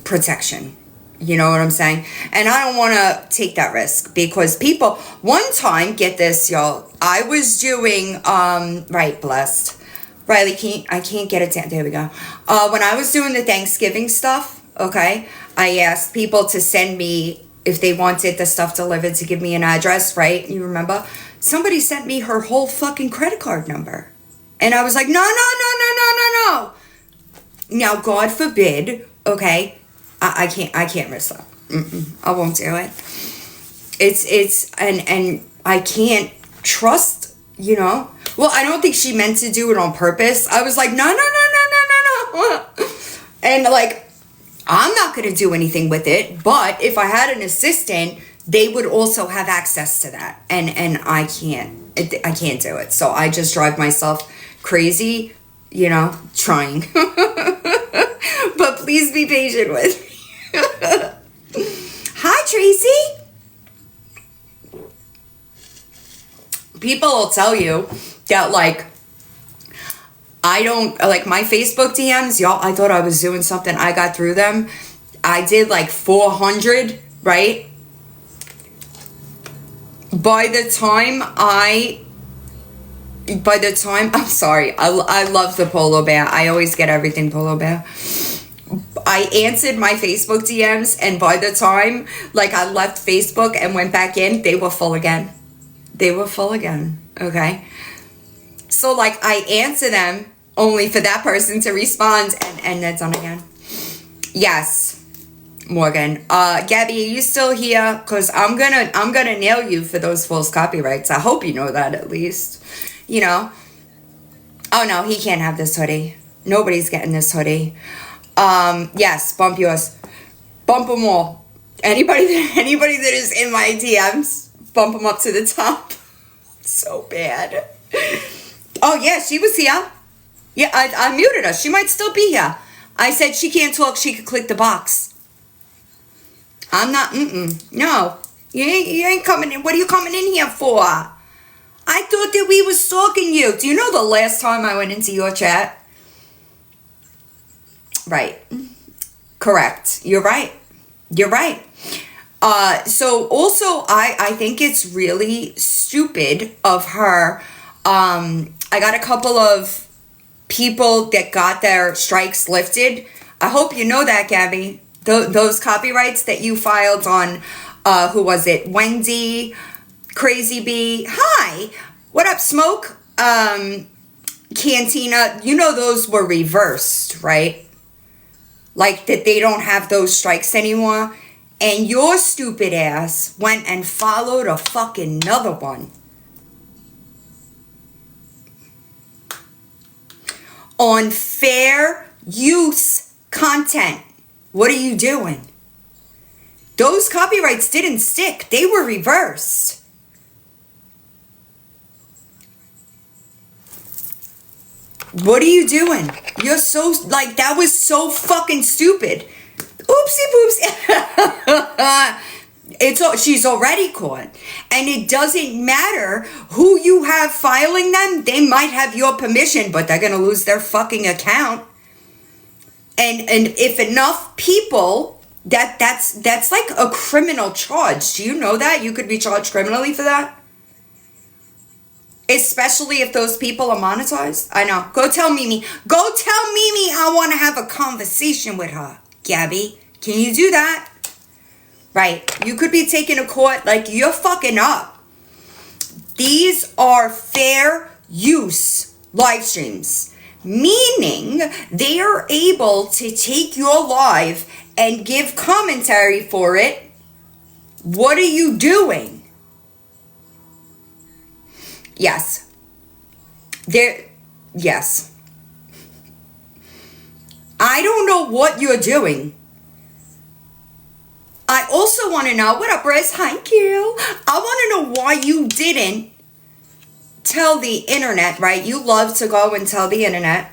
protection. You know what I'm saying? And I don't want to take that risk, because people, one time, get this, y'all, I was doing, right, blessed. Riley, I can't get it down. There we go. When I was doing the Thanksgiving stuff, okay, I asked people to send me, if they wanted the stuff delivered, to give me an address, right? You remember? Somebody sent me her whole fucking credit card number. And I was like, no. Now, God forbid, okay, I can't risk that. I won't do it. And I can't trust, you know. Well, I don't think she meant to do it on purpose. I was like, no. And like, I'm not going to do anything with it. But if I had an assistant, they would also have access to that. And I can't do it. So I just drive myself crazy, you know, trying. But please be patient with me. Hi, Tracy. People will tell you that, like, I don't, like, my Facebook DMs, y'all, I thought I was doing something. I got through them. I did like 400, right? By the time, I'm sorry, I love the Polo Bear. I always get everything Polo Bear. I answered my Facebook DMs, and by the time, like, I left Facebook and went back in, they were full again. Okay? So, like, I answer them only for that person to respond, and that's done again. Yes, Morgan. Gabby, are you still here? Because I'm gonna nail you for those false copyrights. I hope you know that, at least. You know? Oh, no, he can't have this hoodie. Nobody's getting this hoodie. Yes, bump yours. Bump them all. Anybody that is in my DMs, bump them up to the top. So bad. Oh, yeah, she was here. Yeah, I muted her. She might still be here. I said she can't talk. She could click the box. I'm not, no. You ain't coming in. What are you coming in here for? I thought that we was stalking you. Do you know the last time I went into your chat? Right. Correct. You're right. So also, I think it's really stupid of her. I got a couple of people that got their strikes lifted. I hope you know that, Gabby. Those copyrights that you filed on, who was it? Wendy, Crazy Bee. Hi. What up, Smoke? Cantina. You know those were reversed, right? Like that they don't have those strikes anymore. And your stupid ass went and followed a fucking another one. On fair use content. What are you doing? Those copyrights didn't stick. They were reversed. What are you doing? You're so, like, that was so fucking stupid. Oopsie poops. She's already caught. And it doesn't matter who you have filing them. They might have your permission, but they're going to lose their fucking account. And if enough people, that's like a criminal charge. Do you know that? You could be charged criminally for that? Especially if those people are monetized. I know. Go tell Mimi. I want to have a conversation with her. Gabby, can you do that? right? You could be taken to court like you're fucking up. These are fair use live streams, meaning they are able to take your live and give commentary for it. What are you doing? Yes. Yes. I don't know what you're doing. I also want to know, what up, Riz? Thank you. I want to know why you didn't tell the internet, right? You love to go and tell the internet,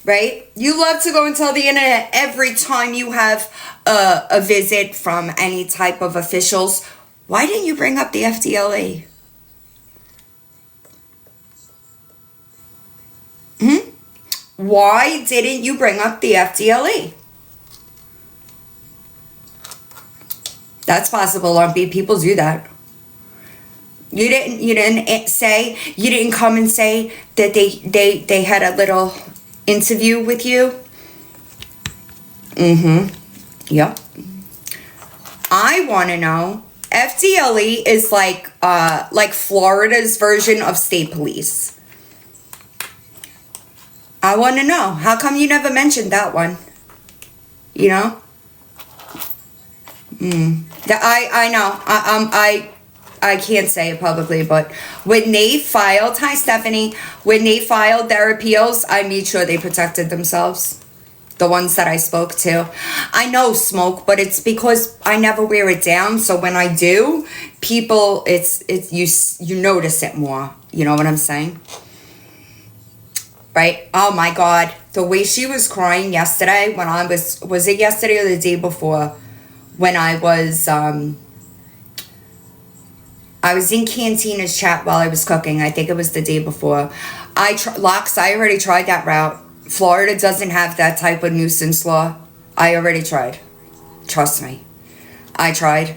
right? You love to go and tell the internet every time you have a visit from any type of officials. Why didn't you bring up the FDLE? Why didn't you bring up the FDLE? That's possible, Lumpy. People do that. You didn't come and say that they had a little interview with you? Yep. I want to know. FDLE is like Florida's version of state police. I want to know. How come you never mentioned that one? You know? I know. I can't say it publicly, but when they filed, hi Stephanie, when they filed their appeals, I made sure they protected themselves. The ones that I spoke to. I know smoke, but it's because I never wear it down. So when I do, people, you notice it more. You know what I'm saying? Right? Oh my God. The way she was crying yesterday when I was it yesterday or the day before? When I was in Cantina's chat while I was cooking. I think it was the day before. Locks, I already tried that route. Florida doesn't have that type of nuisance law. I already tried. Trust me. I tried.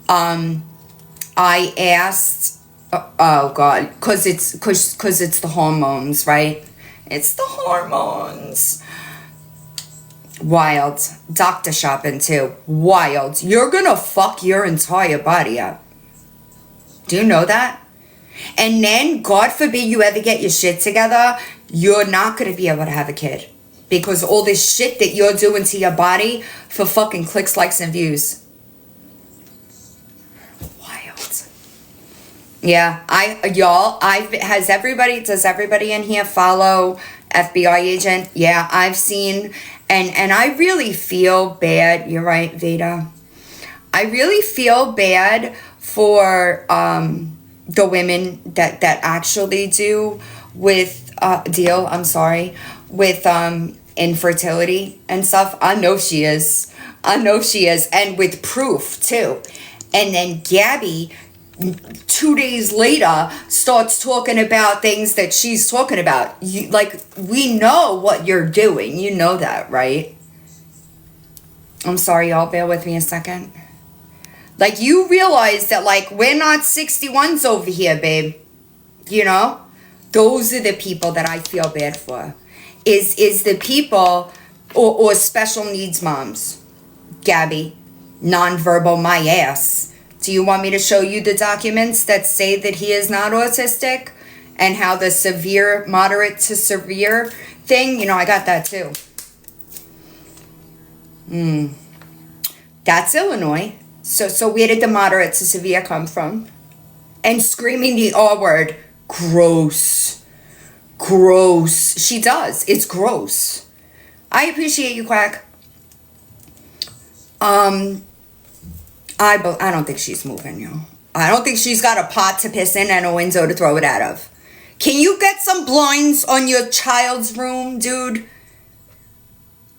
I asked, oh God, cause it's the hormones, right? It's the hormones. Wild. Doctor shopping too. Wild. You're gonna fuck your entire body up. Do you know that? And then, God forbid you ever get your shit together, you're not gonna be able to have a kid. Because all this shit that you're doing to your body for fucking clicks, likes, and views. Wild. Yeah, does everybody in here follow FBI agent? Yeah, I've seen, and I really feel bad. You're right, Veda. I really feel bad for the women that actually deal with infertility and stuff. I know she is, and with proof too. And then Gabby, 2 days later, starts talking about things that she's talking about. We know what you're doing. You know that, right? I'm sorry, y'all. Bear with me a second. Like, you realize that, like, we're not 61s over here, babe. You know? Those are the people that I feel bad for. Is the people or special needs moms. Gabby, nonverbal my ass. Do you want me to show you the documents that say that he is not autistic? And how the severe, moderate to severe thing, you know, I got that too. That's Illinois. So where did the moderate to severe come from? And screaming the R word. Gross. Gross. She does. It's gross. I appreciate you, Quack. I don't think she's moving, yo. I don't think she's got a pot to piss in and a window to throw it out of. Can you get some blinds on your child's room, dude?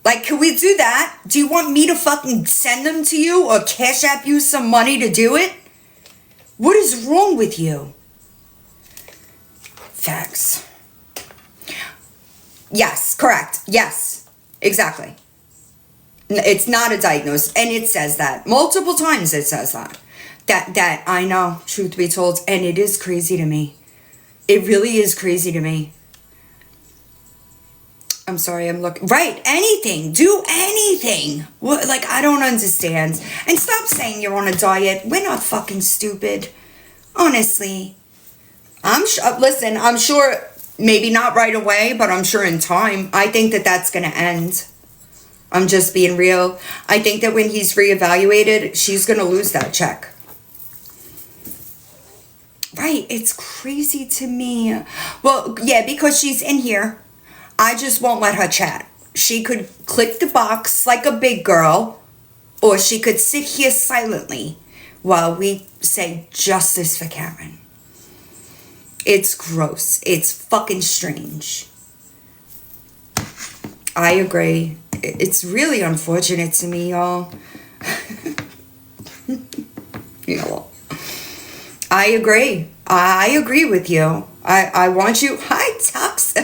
Like, can we do that? Do you want me to fucking send them to you or cash app you some money to do it? What is wrong with you? Facts. Yes, correct. Yes, exactly. It's not a diagnosis, and it says that. Multiple times it says that. That I know, truth be told, and it is crazy to me. It really is crazy to me. I'm sorry, I'm looking. Right, anything. Do anything. What, like, I don't understand. And stop saying you're on a diet. We're not fucking stupid. Honestly. Listen, I'm sure, maybe not right away, but I'm sure in time, I think that that's going to end. I'm just being real. I think that when he's reevaluated, she's going to lose that check. Right, it's crazy to me. Well, yeah, because she's in here. I just won't let her chat. She could click the box like a big girl, or she could sit here silently while we say justice for Karen. It's gross. It's fucking strange. I agree. It's really unfortunate to me, y'all. You know, I agree. I agree with you. I want you. Hi, Tux.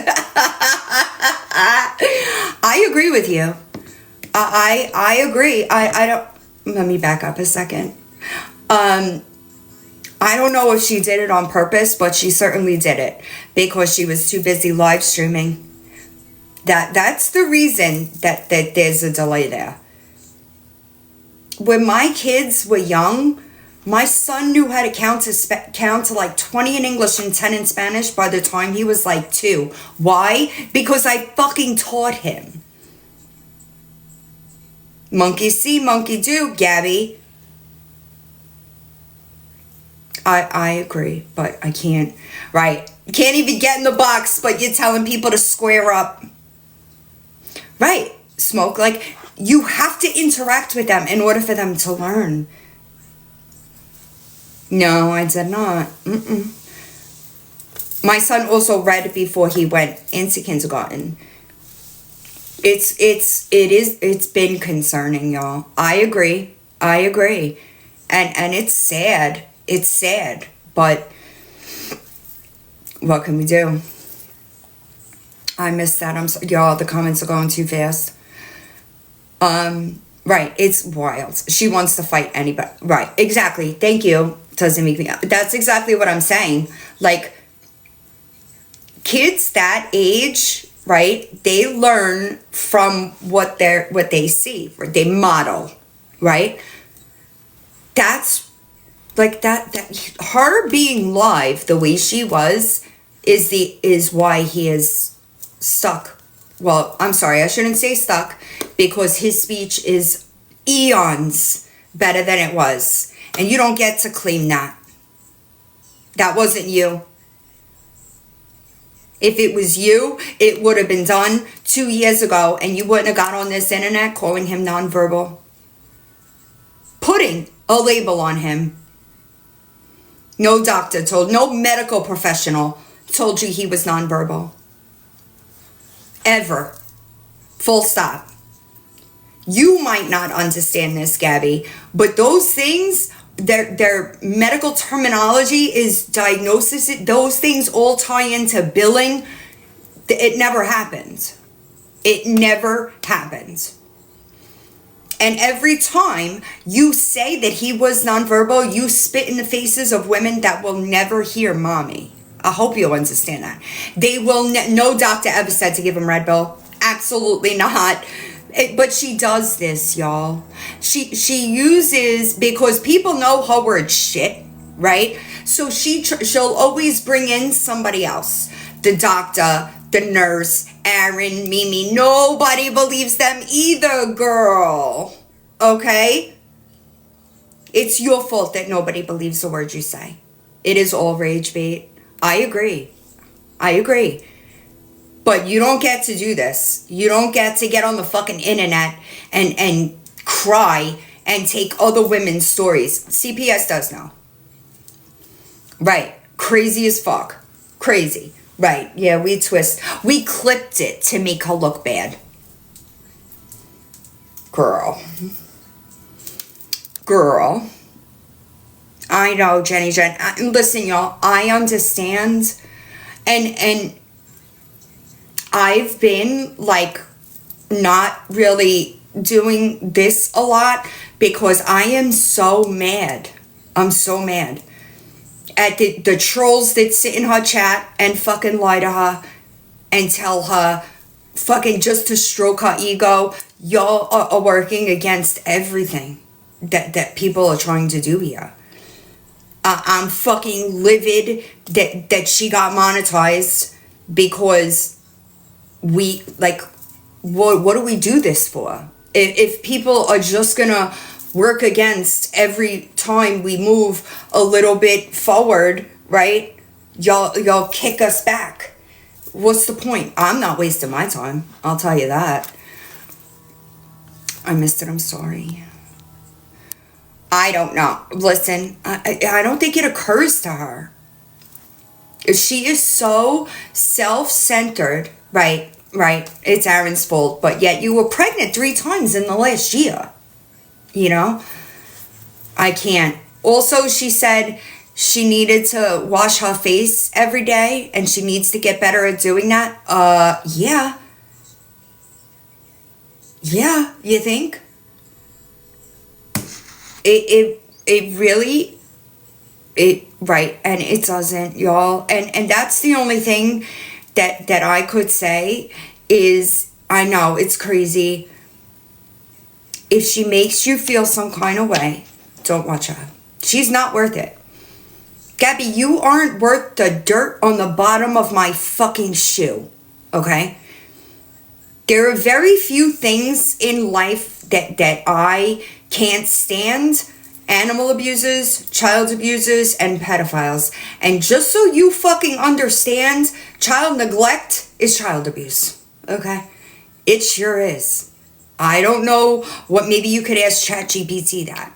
I agree with you. I agree. I don't. Let me back up a second. I don't know if she did it on purpose, but she certainly did it because she was too busy live streaming. That's the reason that there's a delay there. When my kids were young, my son knew how to count to like 20 in English and 10 in Spanish by the time he was like 2. Why? Because I fucking taught him. Monkey see, monkey do, Gabby. I agree, but I can't. Right. Can't even get in the box, but you're telling people to square up. Right. Smoke, like, you have to interact with them in order for them to learn. No, I did not. My son also read before he went into kindergarten. It's been concerning, y'all. I agree. And it's sad. It's sad. But what can we do? I missed that. I'm sorry. Y'all, the comments are going too fast. Right. It's wild. She wants to fight anybody. Right. Exactly. Thank you. Doesn't make me. That's exactly what I'm saying. Like, kids that age, right? They learn from what they see, or they model, right? That's like that her being live the way she was is why he is stuck. Well, I'm sorry, I shouldn't say stuck, because his speech is eons better than it was. And you don't get to claim that. That wasn't you. If it was you, it would have been done 2 years ago, and you wouldn't have got on this internet calling him nonverbal. Putting a label on him. No doctor no medical professional told you he was nonverbal. Ever. Full stop. You might not understand this, Gabby, but those things, their medical terminology is diagnosis. Those things all tie into billing. It never happened. It never happened. And every time you say that he was nonverbal, you spit in the faces of women that will never hear mommy. I hope you'll understand that. They will, no doctor ever said to give him Red Bull. Absolutely not. But she does this, y'all. She uses, because people know her word shit, right? So she'll always bring in somebody else. The doctor, the nurse, Aaron, Mimi. Nobody believes them either, girl. Okay? It's your fault that nobody believes the word you say. It is all rage bait. I agree. But you don't get to do this. You don't get to get on the fucking internet and cry and take other women's stories. CPS does now. Right. Crazy as fuck. Crazy. Right. Yeah, we clipped it to make her look bad. Girl. I know, Jenny Jen. Listen, y'all, I understand. And I've been, like, not really doing this a lot because I am so mad. I'm so mad at the trolls that sit in her chat and fucking lie to her and tell her fucking just to stroke her ego. Y'all are working against everything that people are trying to do here. I'm fucking livid that she got monetized because we, like, what do we do this for? If people are just gonna work against every time we move a little bit forward, right? Y'all kick us back. What's the point? I'm not wasting my time, I'll tell you that. I missed it, I'm sorry. I don't know. Listen, I don't think it occurs to her. She is so self-centered, right? It's Aaron's fault, but yet you were pregnant 3 times in the last year. You know? I can't. Also, she said she needed to wash her face every day and she needs to get better at doing that. Yeah. Yeah, you think? It really, right, and it doesn't, y'all, and that's the only thing that I could say is, I know it's crazy. If she makes you feel some kind of way, don't watch her. She's not worth it. Gabby, you aren't worth the dirt on the bottom of my fucking shoe, okay? There are very few things in life that I can't stand: animal abusers, child abusers, and pedophiles. And just so you fucking understand, child neglect is child abuse, okay? It sure is. I don't know what, maybe you could ask ChatGPT that,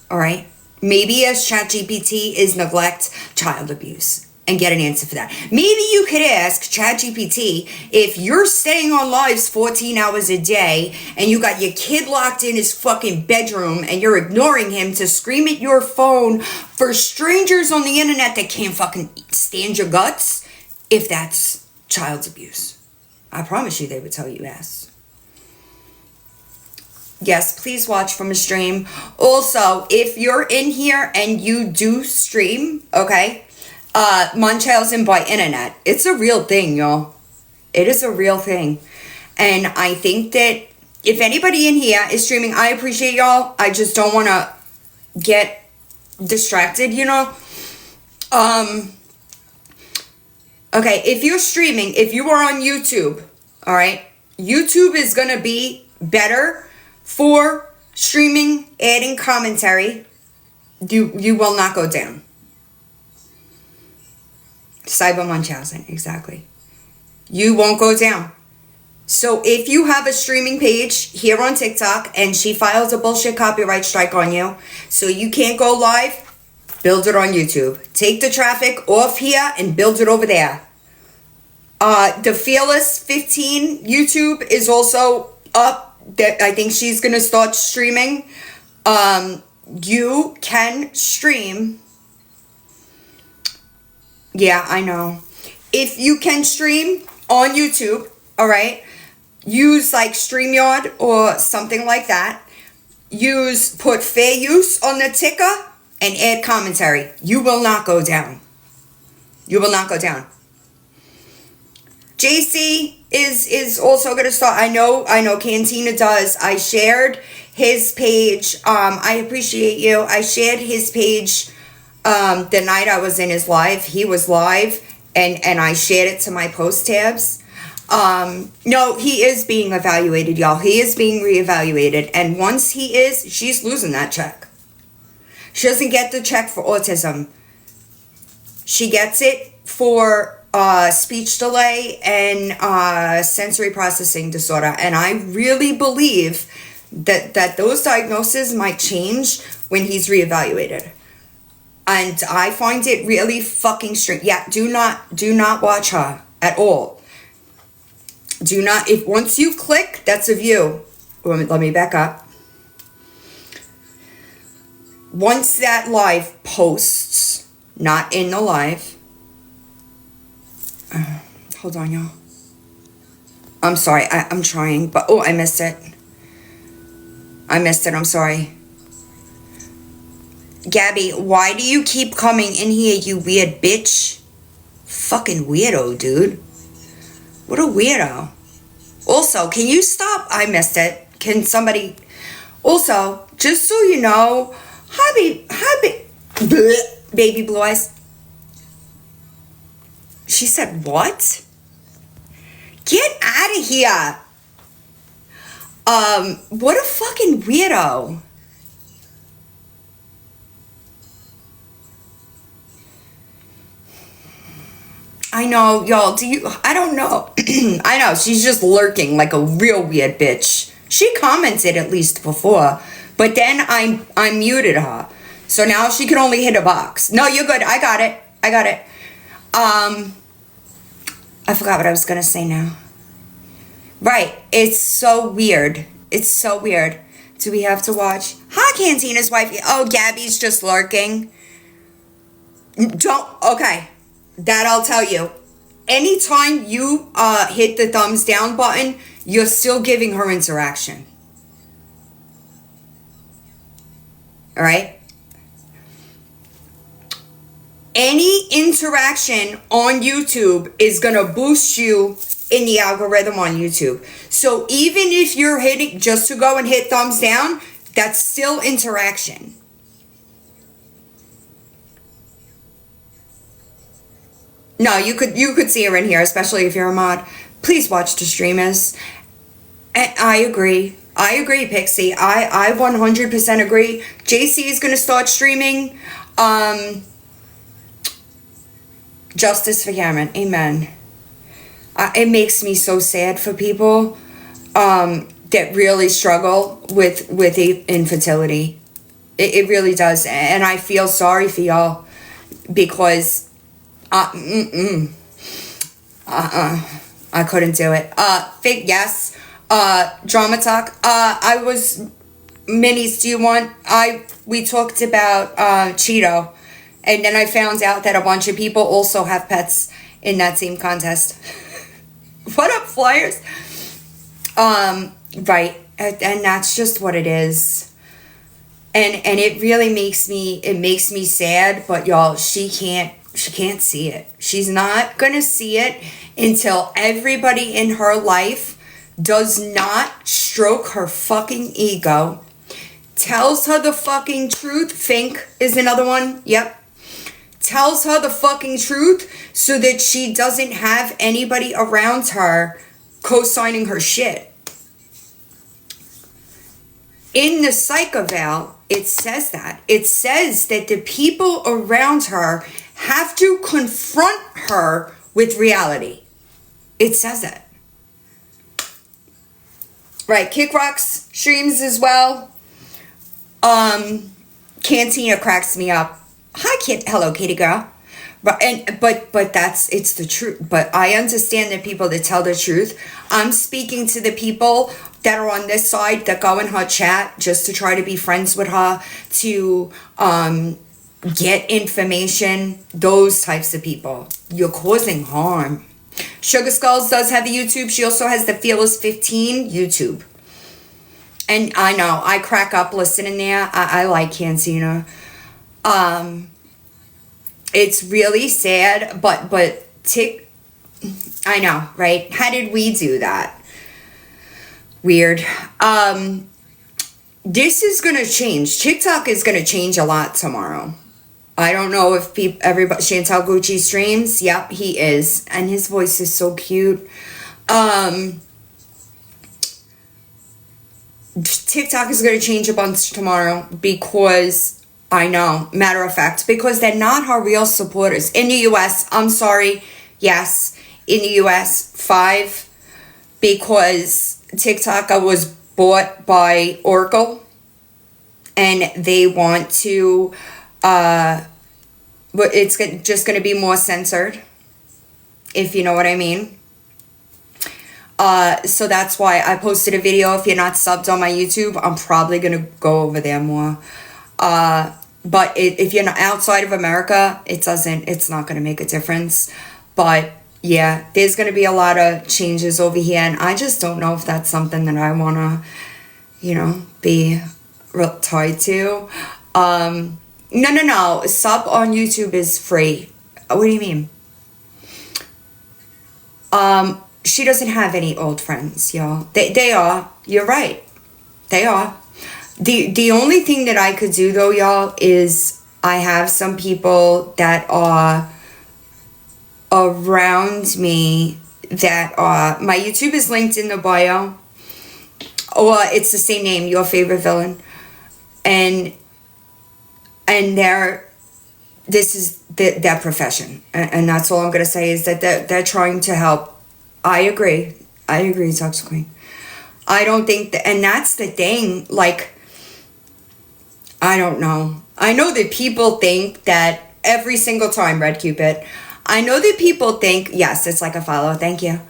all right? Maybe ask ChatGPT, is neglect child abuse? And get an answer for that. Maybe you could ask ChatGPT, if you're staying on lives 14 hours a day and you got your kid locked in his fucking bedroom and you're ignoring him to scream at your phone for strangers on the internet that can't fucking stand your guts, if that's child abuse. I promise you they would tell you yes. Yes, please watch from a stream. Also, if you're in here and you do stream, okay, Munchausen by internet. It's a real thing, y'all. It is a real thing. And I think that if anybody in here is streaming, I appreciate y'all. I just don't want to get distracted, you know. Okay, if you're streaming, if you are on YouTube, all right, YouTube is going to be better for streaming, adding commentary. You will not go down. Cyber Munchausen, exactly. You won't go down. So if you have a streaming page here on TikTok and she files a bullshit copyright strike on you, so you can't go live, build it on YouTube. Take the traffic off here and build it over there. The Fearless 15 YouTube is also up. That I think she's gonna start streaming. You can stream. Yeah, I know. If you can stream on YouTube, all right, use like StreamYard or something like that. Put fair use on the ticker and add commentary. You will not go down. You will not go down. JC is also going to start. I know Cantina does. I shared his page. I appreciate you. I shared his page the night I was in his live. He was live, and I shared it to my post tabs. No, he is being evaluated, y'all. He is being reevaluated, and once he is, she's losing that check. She doesn't get the check for autism. She gets it for speech delay and sensory processing disorder, and I really believe that those diagnoses might change when he's reevaluated. And I find it really fucking strange. Yeah, do not watch her at all. Do not. If once you click, that's a view. Let me back up. Once that live posts, not in the live. Hold on, y'all. I'm sorry. I'm trying, but I missed it. I'm sorry. Gabby, why do you keep coming in here, you weird bitch? Fucking weirdo, dude. What a weirdo. Also, can you stop? I missed it. Can somebody... Also, just so you know, baby blue eyes. She said, what? Get out of here. What a fucking weirdo. I know, y'all, I don't know. I know, she's just lurking like a real weird bitch. She commented at least before, but then I muted her. So now she can only hit a box. No, you're good. I got it. I forgot what I was gonna say now. Right, it's so weird. It's so weird. Do we have to watch? Hi, Cantina's wife. Oh, Gabby's just lurking. Okay. That I'll tell you. Anytime you hit the thumbs down button, you're still giving her interaction. All right? Any interaction on YouTube is going to boost you in the algorithm on YouTube. So even if you're hitting just to go and hit thumbs down, that's still interaction. No, you could see her in here, especially if you're a mod. Please watch the streamers. And I agree, Pixie. I 100% agree. JC is going to start streaming. Justice for Cameron. Amen. It makes me so sad for people that really struggle with infertility. It really does. And I feel sorry for y'all because I couldn't do it. Yes. Drama talk. I was minis. Do you want? We talked about Cheeto, and then I found out that a bunch of people also have pets in that same contest. What up, Flyers? Right, and that's just what it is. And it really makes me sad. But y'all, she can't see it. She's not gonna see it until everybody in her life does not stroke her fucking ego, tells her the fucking truth. Fink is another one. Yep. Tells her the fucking truth so that she doesn't have anybody around her co-signing her shit. In the psych eval, it says that. It says that the people around her have to confront her with reality. It says that. Right, Kick Rocks streams as well. Cantina cracks me up. Hi, hello, kitty girl. But it's the truth. But I understand the people that tell the truth. I'm speaking to the people that are on this side that go in her chat just to try to be friends with her, to get information. Those types of people. You're causing harm. Sugar Skulls does have a YouTube. She also has the Fearless 15 YouTube. And I know, I crack up listening there. I like Cantina. It's really sad, but I know, right? How did we do that? Weird. This is gonna change. TikTok is gonna change a lot tomorrow. I don't know if everybody, Chantal Gucci streams. Yep, he is, and his voice is so cute. TikTok is gonna change a bunch tomorrow because. I know, matter of fact, because they're not her real supporters. In the US, I'm sorry, yes, in the US, 5, because TikTok was bought by Oracle, and they want to, but it's just going to be more censored, if you know what I mean. So that's why I posted a video. If you're not subbed on my YouTube, I'm probably going to go over there more. But if you're not outside of America, it's not going to make a difference. But yeah, there's going to be a lot of changes over here. And I just don't know if that's something that I want to, be tied to. No. Sub on YouTube is free. What do you mean? she doesn't have any old friends, y'all. They are. You're right. They are. The only thing that I could do though, y'all, is I have some people that are around me that are, my YouTube is linked in the bio, or it's the same name, Your Favorite Villain, and this is their profession, and that's all I'm gonna say is that they're trying to help. I agree, Toxic Queen. I don't think that, and that's the thing, like, I don't know. I know that people think that every single time, Red Cupid, I know that people think, yes, it's like a follow, thank you.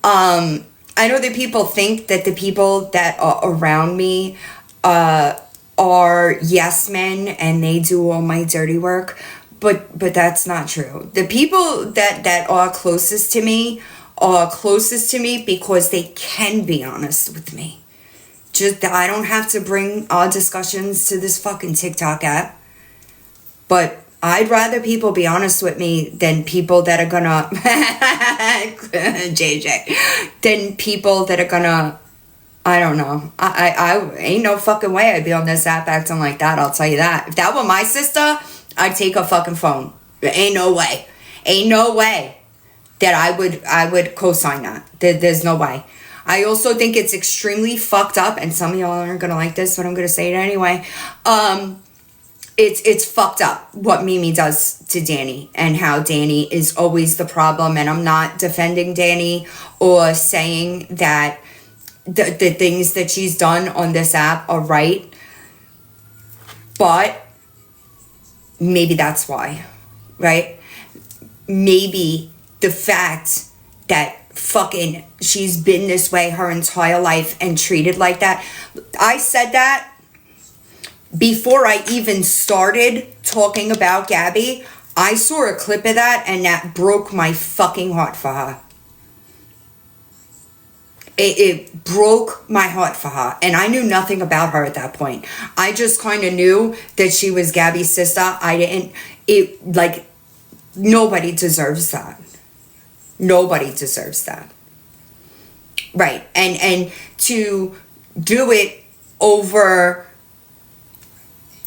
I know that people think that the people that are around me are yes men and they do all my dirty work, but that's not true. The people that are closest to me because they can be honest with me. Just that I don't have to bring our discussions to this fucking TikTok app. But I'd rather people be honest with me than people that are gonna JJ, than people that are gonna, I don't know. I ain't no fucking way I'd be on this app acting like that, I'll tell you that. If that were my sister, I'd take her fucking phone. There ain't no way. Ain't no way that I would co-sign that. There's no way. I also think it's extremely fucked up, and some of y'all aren't gonna like this, but I'm gonna say it anyway. It's fucked up what Mimi does to Danny and how Danny is always the problem. And I'm not defending Danny or saying that the things that she's done on this app are right, but maybe that's why, right? Maybe the fact that fucking she's been this way her entire life and treated like that. I said that before I even started talking about Gabby. I saw a clip of that and that broke my fucking heart for her. It broke my heart for her, and I knew nothing about her at that point. I just kind of knew that she was Gabby's sister. Nobody deserves that. Nobody deserves that. Right. And to do it over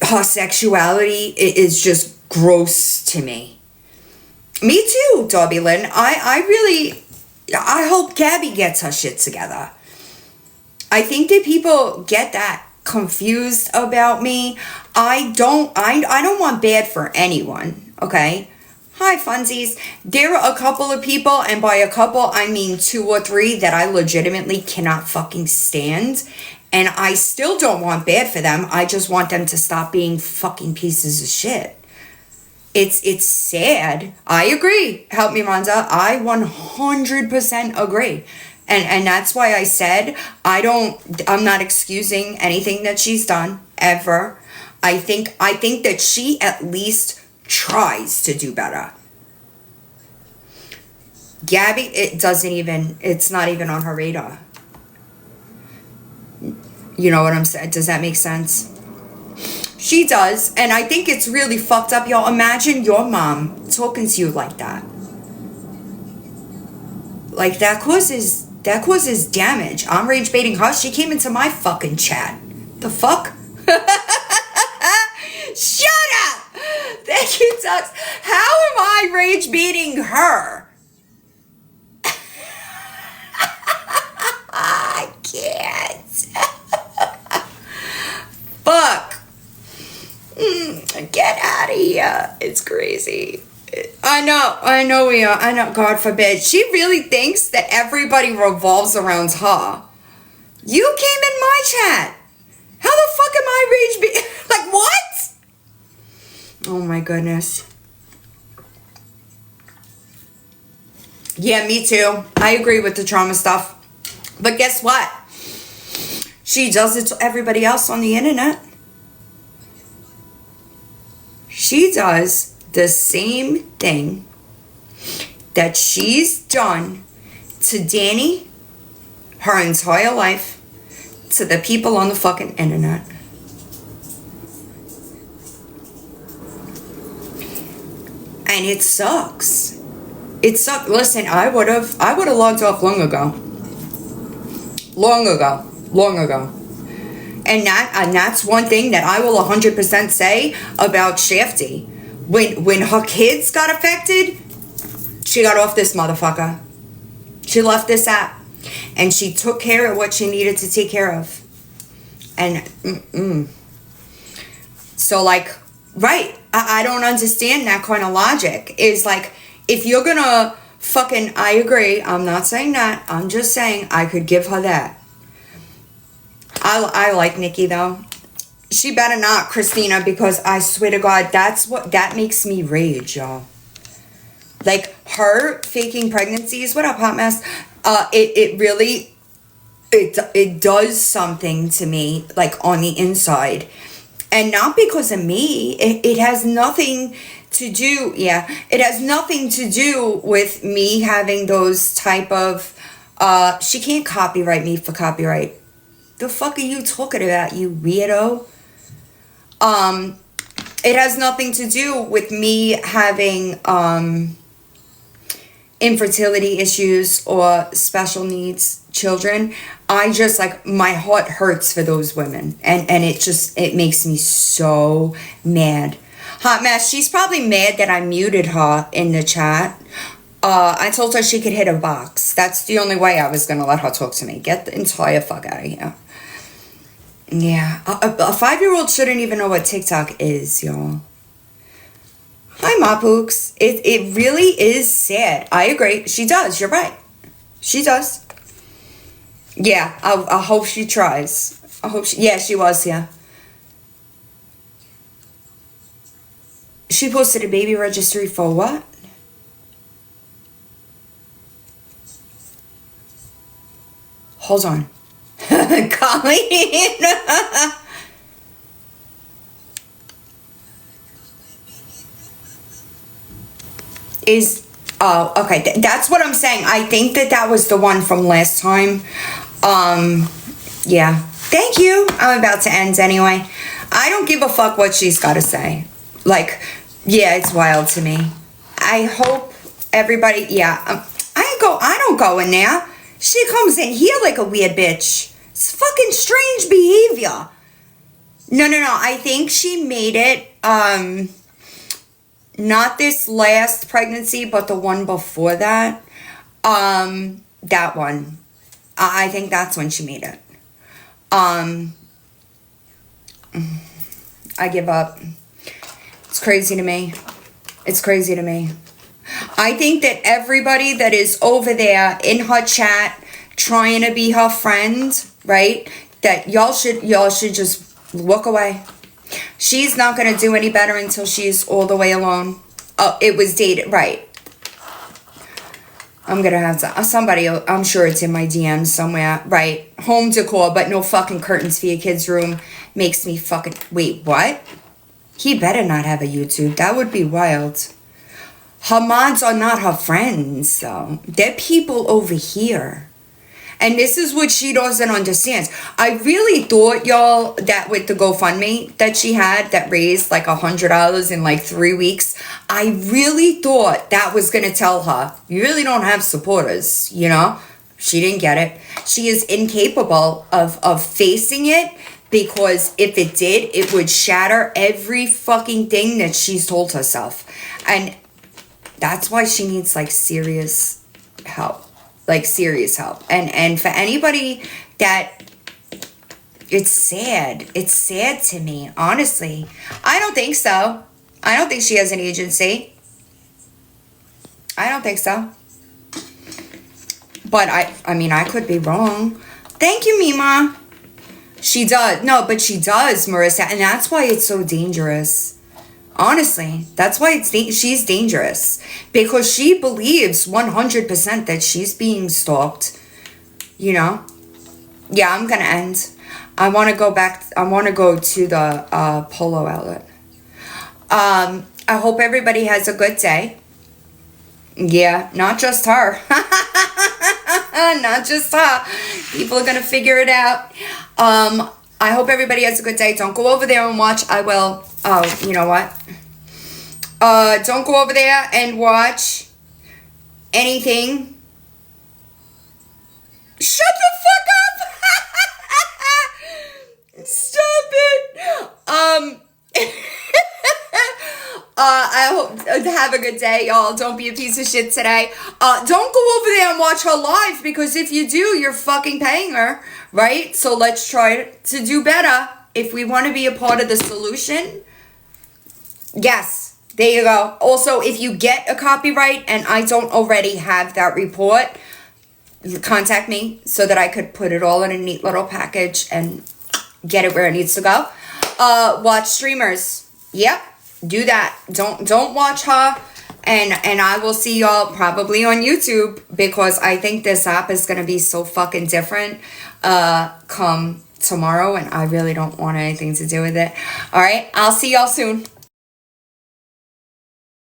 her sexuality is just gross to me. Me too, Darby Lynn. I hope Gabby gets her shit together. I think that people get that confused about me. I don't want bad for anyone, okay? Hi, funsies. There are a couple of people, and by a couple, I mean 2 or 3 that I legitimately cannot fucking stand. And I still don't want bad for them. I just want them to stop being fucking pieces of shit. It's sad. I agree. Help me, Rhonda. I 100% agree. And that's why I said I'm not excusing anything that she's done ever. I think that she at least tries to do better. Gabby, it's not even on her radar. You know what I'm saying? Does that make sense? She does, and I think it's really fucked up, y'all. Imagine your mom talking to you like that. Like, that causes damage. I'm rage baiting her. She came into my fucking chat. The fuck? Shut up! Thank you, Tux. How am I rage baiting her? I can't. Fuck. Get out of here. It's crazy. I know we are. I know, God forbid. She really thinks that everybody revolves around her. You came in my chat. How the fuck am I rage like, what? Oh my goodness. Yeah, me too. I agree with the trauma stuff. But guess what? She does it to everybody else on the internet. She does the same thing that she's done to Danny her entire life, to the people on the fucking internet. And it sucks. It sucked. Listen, I would have logged off long ago. Long ago. And that's one thing that I will 100% say about Shafty. When her kids got affected, she got off this motherfucker. She left this app. And she took care of what she needed to take care of. And, So, like, right. I don't understand that kind of logic. Is like, if you're gonna fucking, I agree. I'm not saying that. I'm just saying I could give her that. I like Nikki, though. She better not, Christina, because I swear to God, that makes me rage, y'all. Like, her faking pregnancies, what up, hot mess? It really, it does something to me, like, on the inside. And not because of me. It has nothing to do, it has nothing to do with me having those type of, she can't copyright me for copyright. The fuck are you talking about, you weirdo? It has nothing to do with me having, infertility issues or special needs children. I just, like, my heart hurts for those women, and it makes me so mad. Hot mess, she's probably mad that I muted her in the chat. I told her she could hit a box. That's the only way I was gonna let her talk to me. Get the entire fuck out of here. Yeah, a 5-year-old shouldn't even know what TikTok is, y'all. Hi, Mapooks. It really is sad. I agree. She does. You're right. She does. Yeah, I hope she tries. I hope she... Yeah, she was, yeah. She posted a baby registry for what? Hold on. Colleen. Okay, that's what I'm saying. I think that was the one from last time. Yeah. Thank you. I'm about to end anyway. I don't give a fuck what she's got to say. Like, yeah, it's wild to me. I hope everybody, I don't go in there. She comes in here like a weird bitch. It's fucking strange behavior. No. I think she made it, not this last pregnancy, but the one before that. That one. I think that's when she made it. I give up. It's crazy to me. It's crazy to me. I think that everybody that is over there in her chat trying to be her friend, right? That y'all should just walk away. She's not going to do any better until she's all the way alone. Oh, it was dated, right. I'm going to have to, somebody, I'm sure it's in my DMs somewhere, right? Home decor, but no fucking curtains for your kid's room makes me fucking, wait, what? He better not have a YouTube. That would be wild. Her mods are not her friends, though. They're people over here. And this is what she doesn't understand. I really thought, y'all, that with the GoFundMe that she had that raised like $100 in like 3 weeks, I really thought that was going to tell her, you really don't have supporters, you know? She didn't get it. She is incapable of facing it, because if it did, it would shatter every fucking thing that she's told herself. And that's why she needs like serious help. Like serious help. And for anybody that, it's sad to me, honestly. I don't think so. I don't think she has an agency. I don't think so. But I mean, I could be wrong. Thank you, Mima. She does. No, but she does, Marissa, and that's why it's so dangerous. Honestly, that's why she's dangerous, because she believes 100% that she's being stalked, you know? Yeah, I'm gonna end. I want to go back. I want to go to the polo outlet. I hope everybody has a good day. Yeah, not just her. Not just her. People are gonna figure it out. I hope everybody has a good day. Don't go over there and watch. I will. Oh, you know what? Don't go over there and watch. anything. Shut the fuck up! Stop it! I hope have a good day, y'all. Don't be a piece of shit today. Don't go over there and watch her live, because if you do, you're fucking paying her, right? So let's try to do better. If we want to be a part of the solution, yes, there you go. Also, if you get a copyright and I don't already have that report, contact me so that I could put it all in a neat little package and get it where it needs to go. Watch streamers. Yep, do that. Don't watch her. And I will see y'all probably on YouTube, because I think this app is going to be so fucking different come tomorrow, and I really don't want anything to do with it. All right, I'll see y'all soon.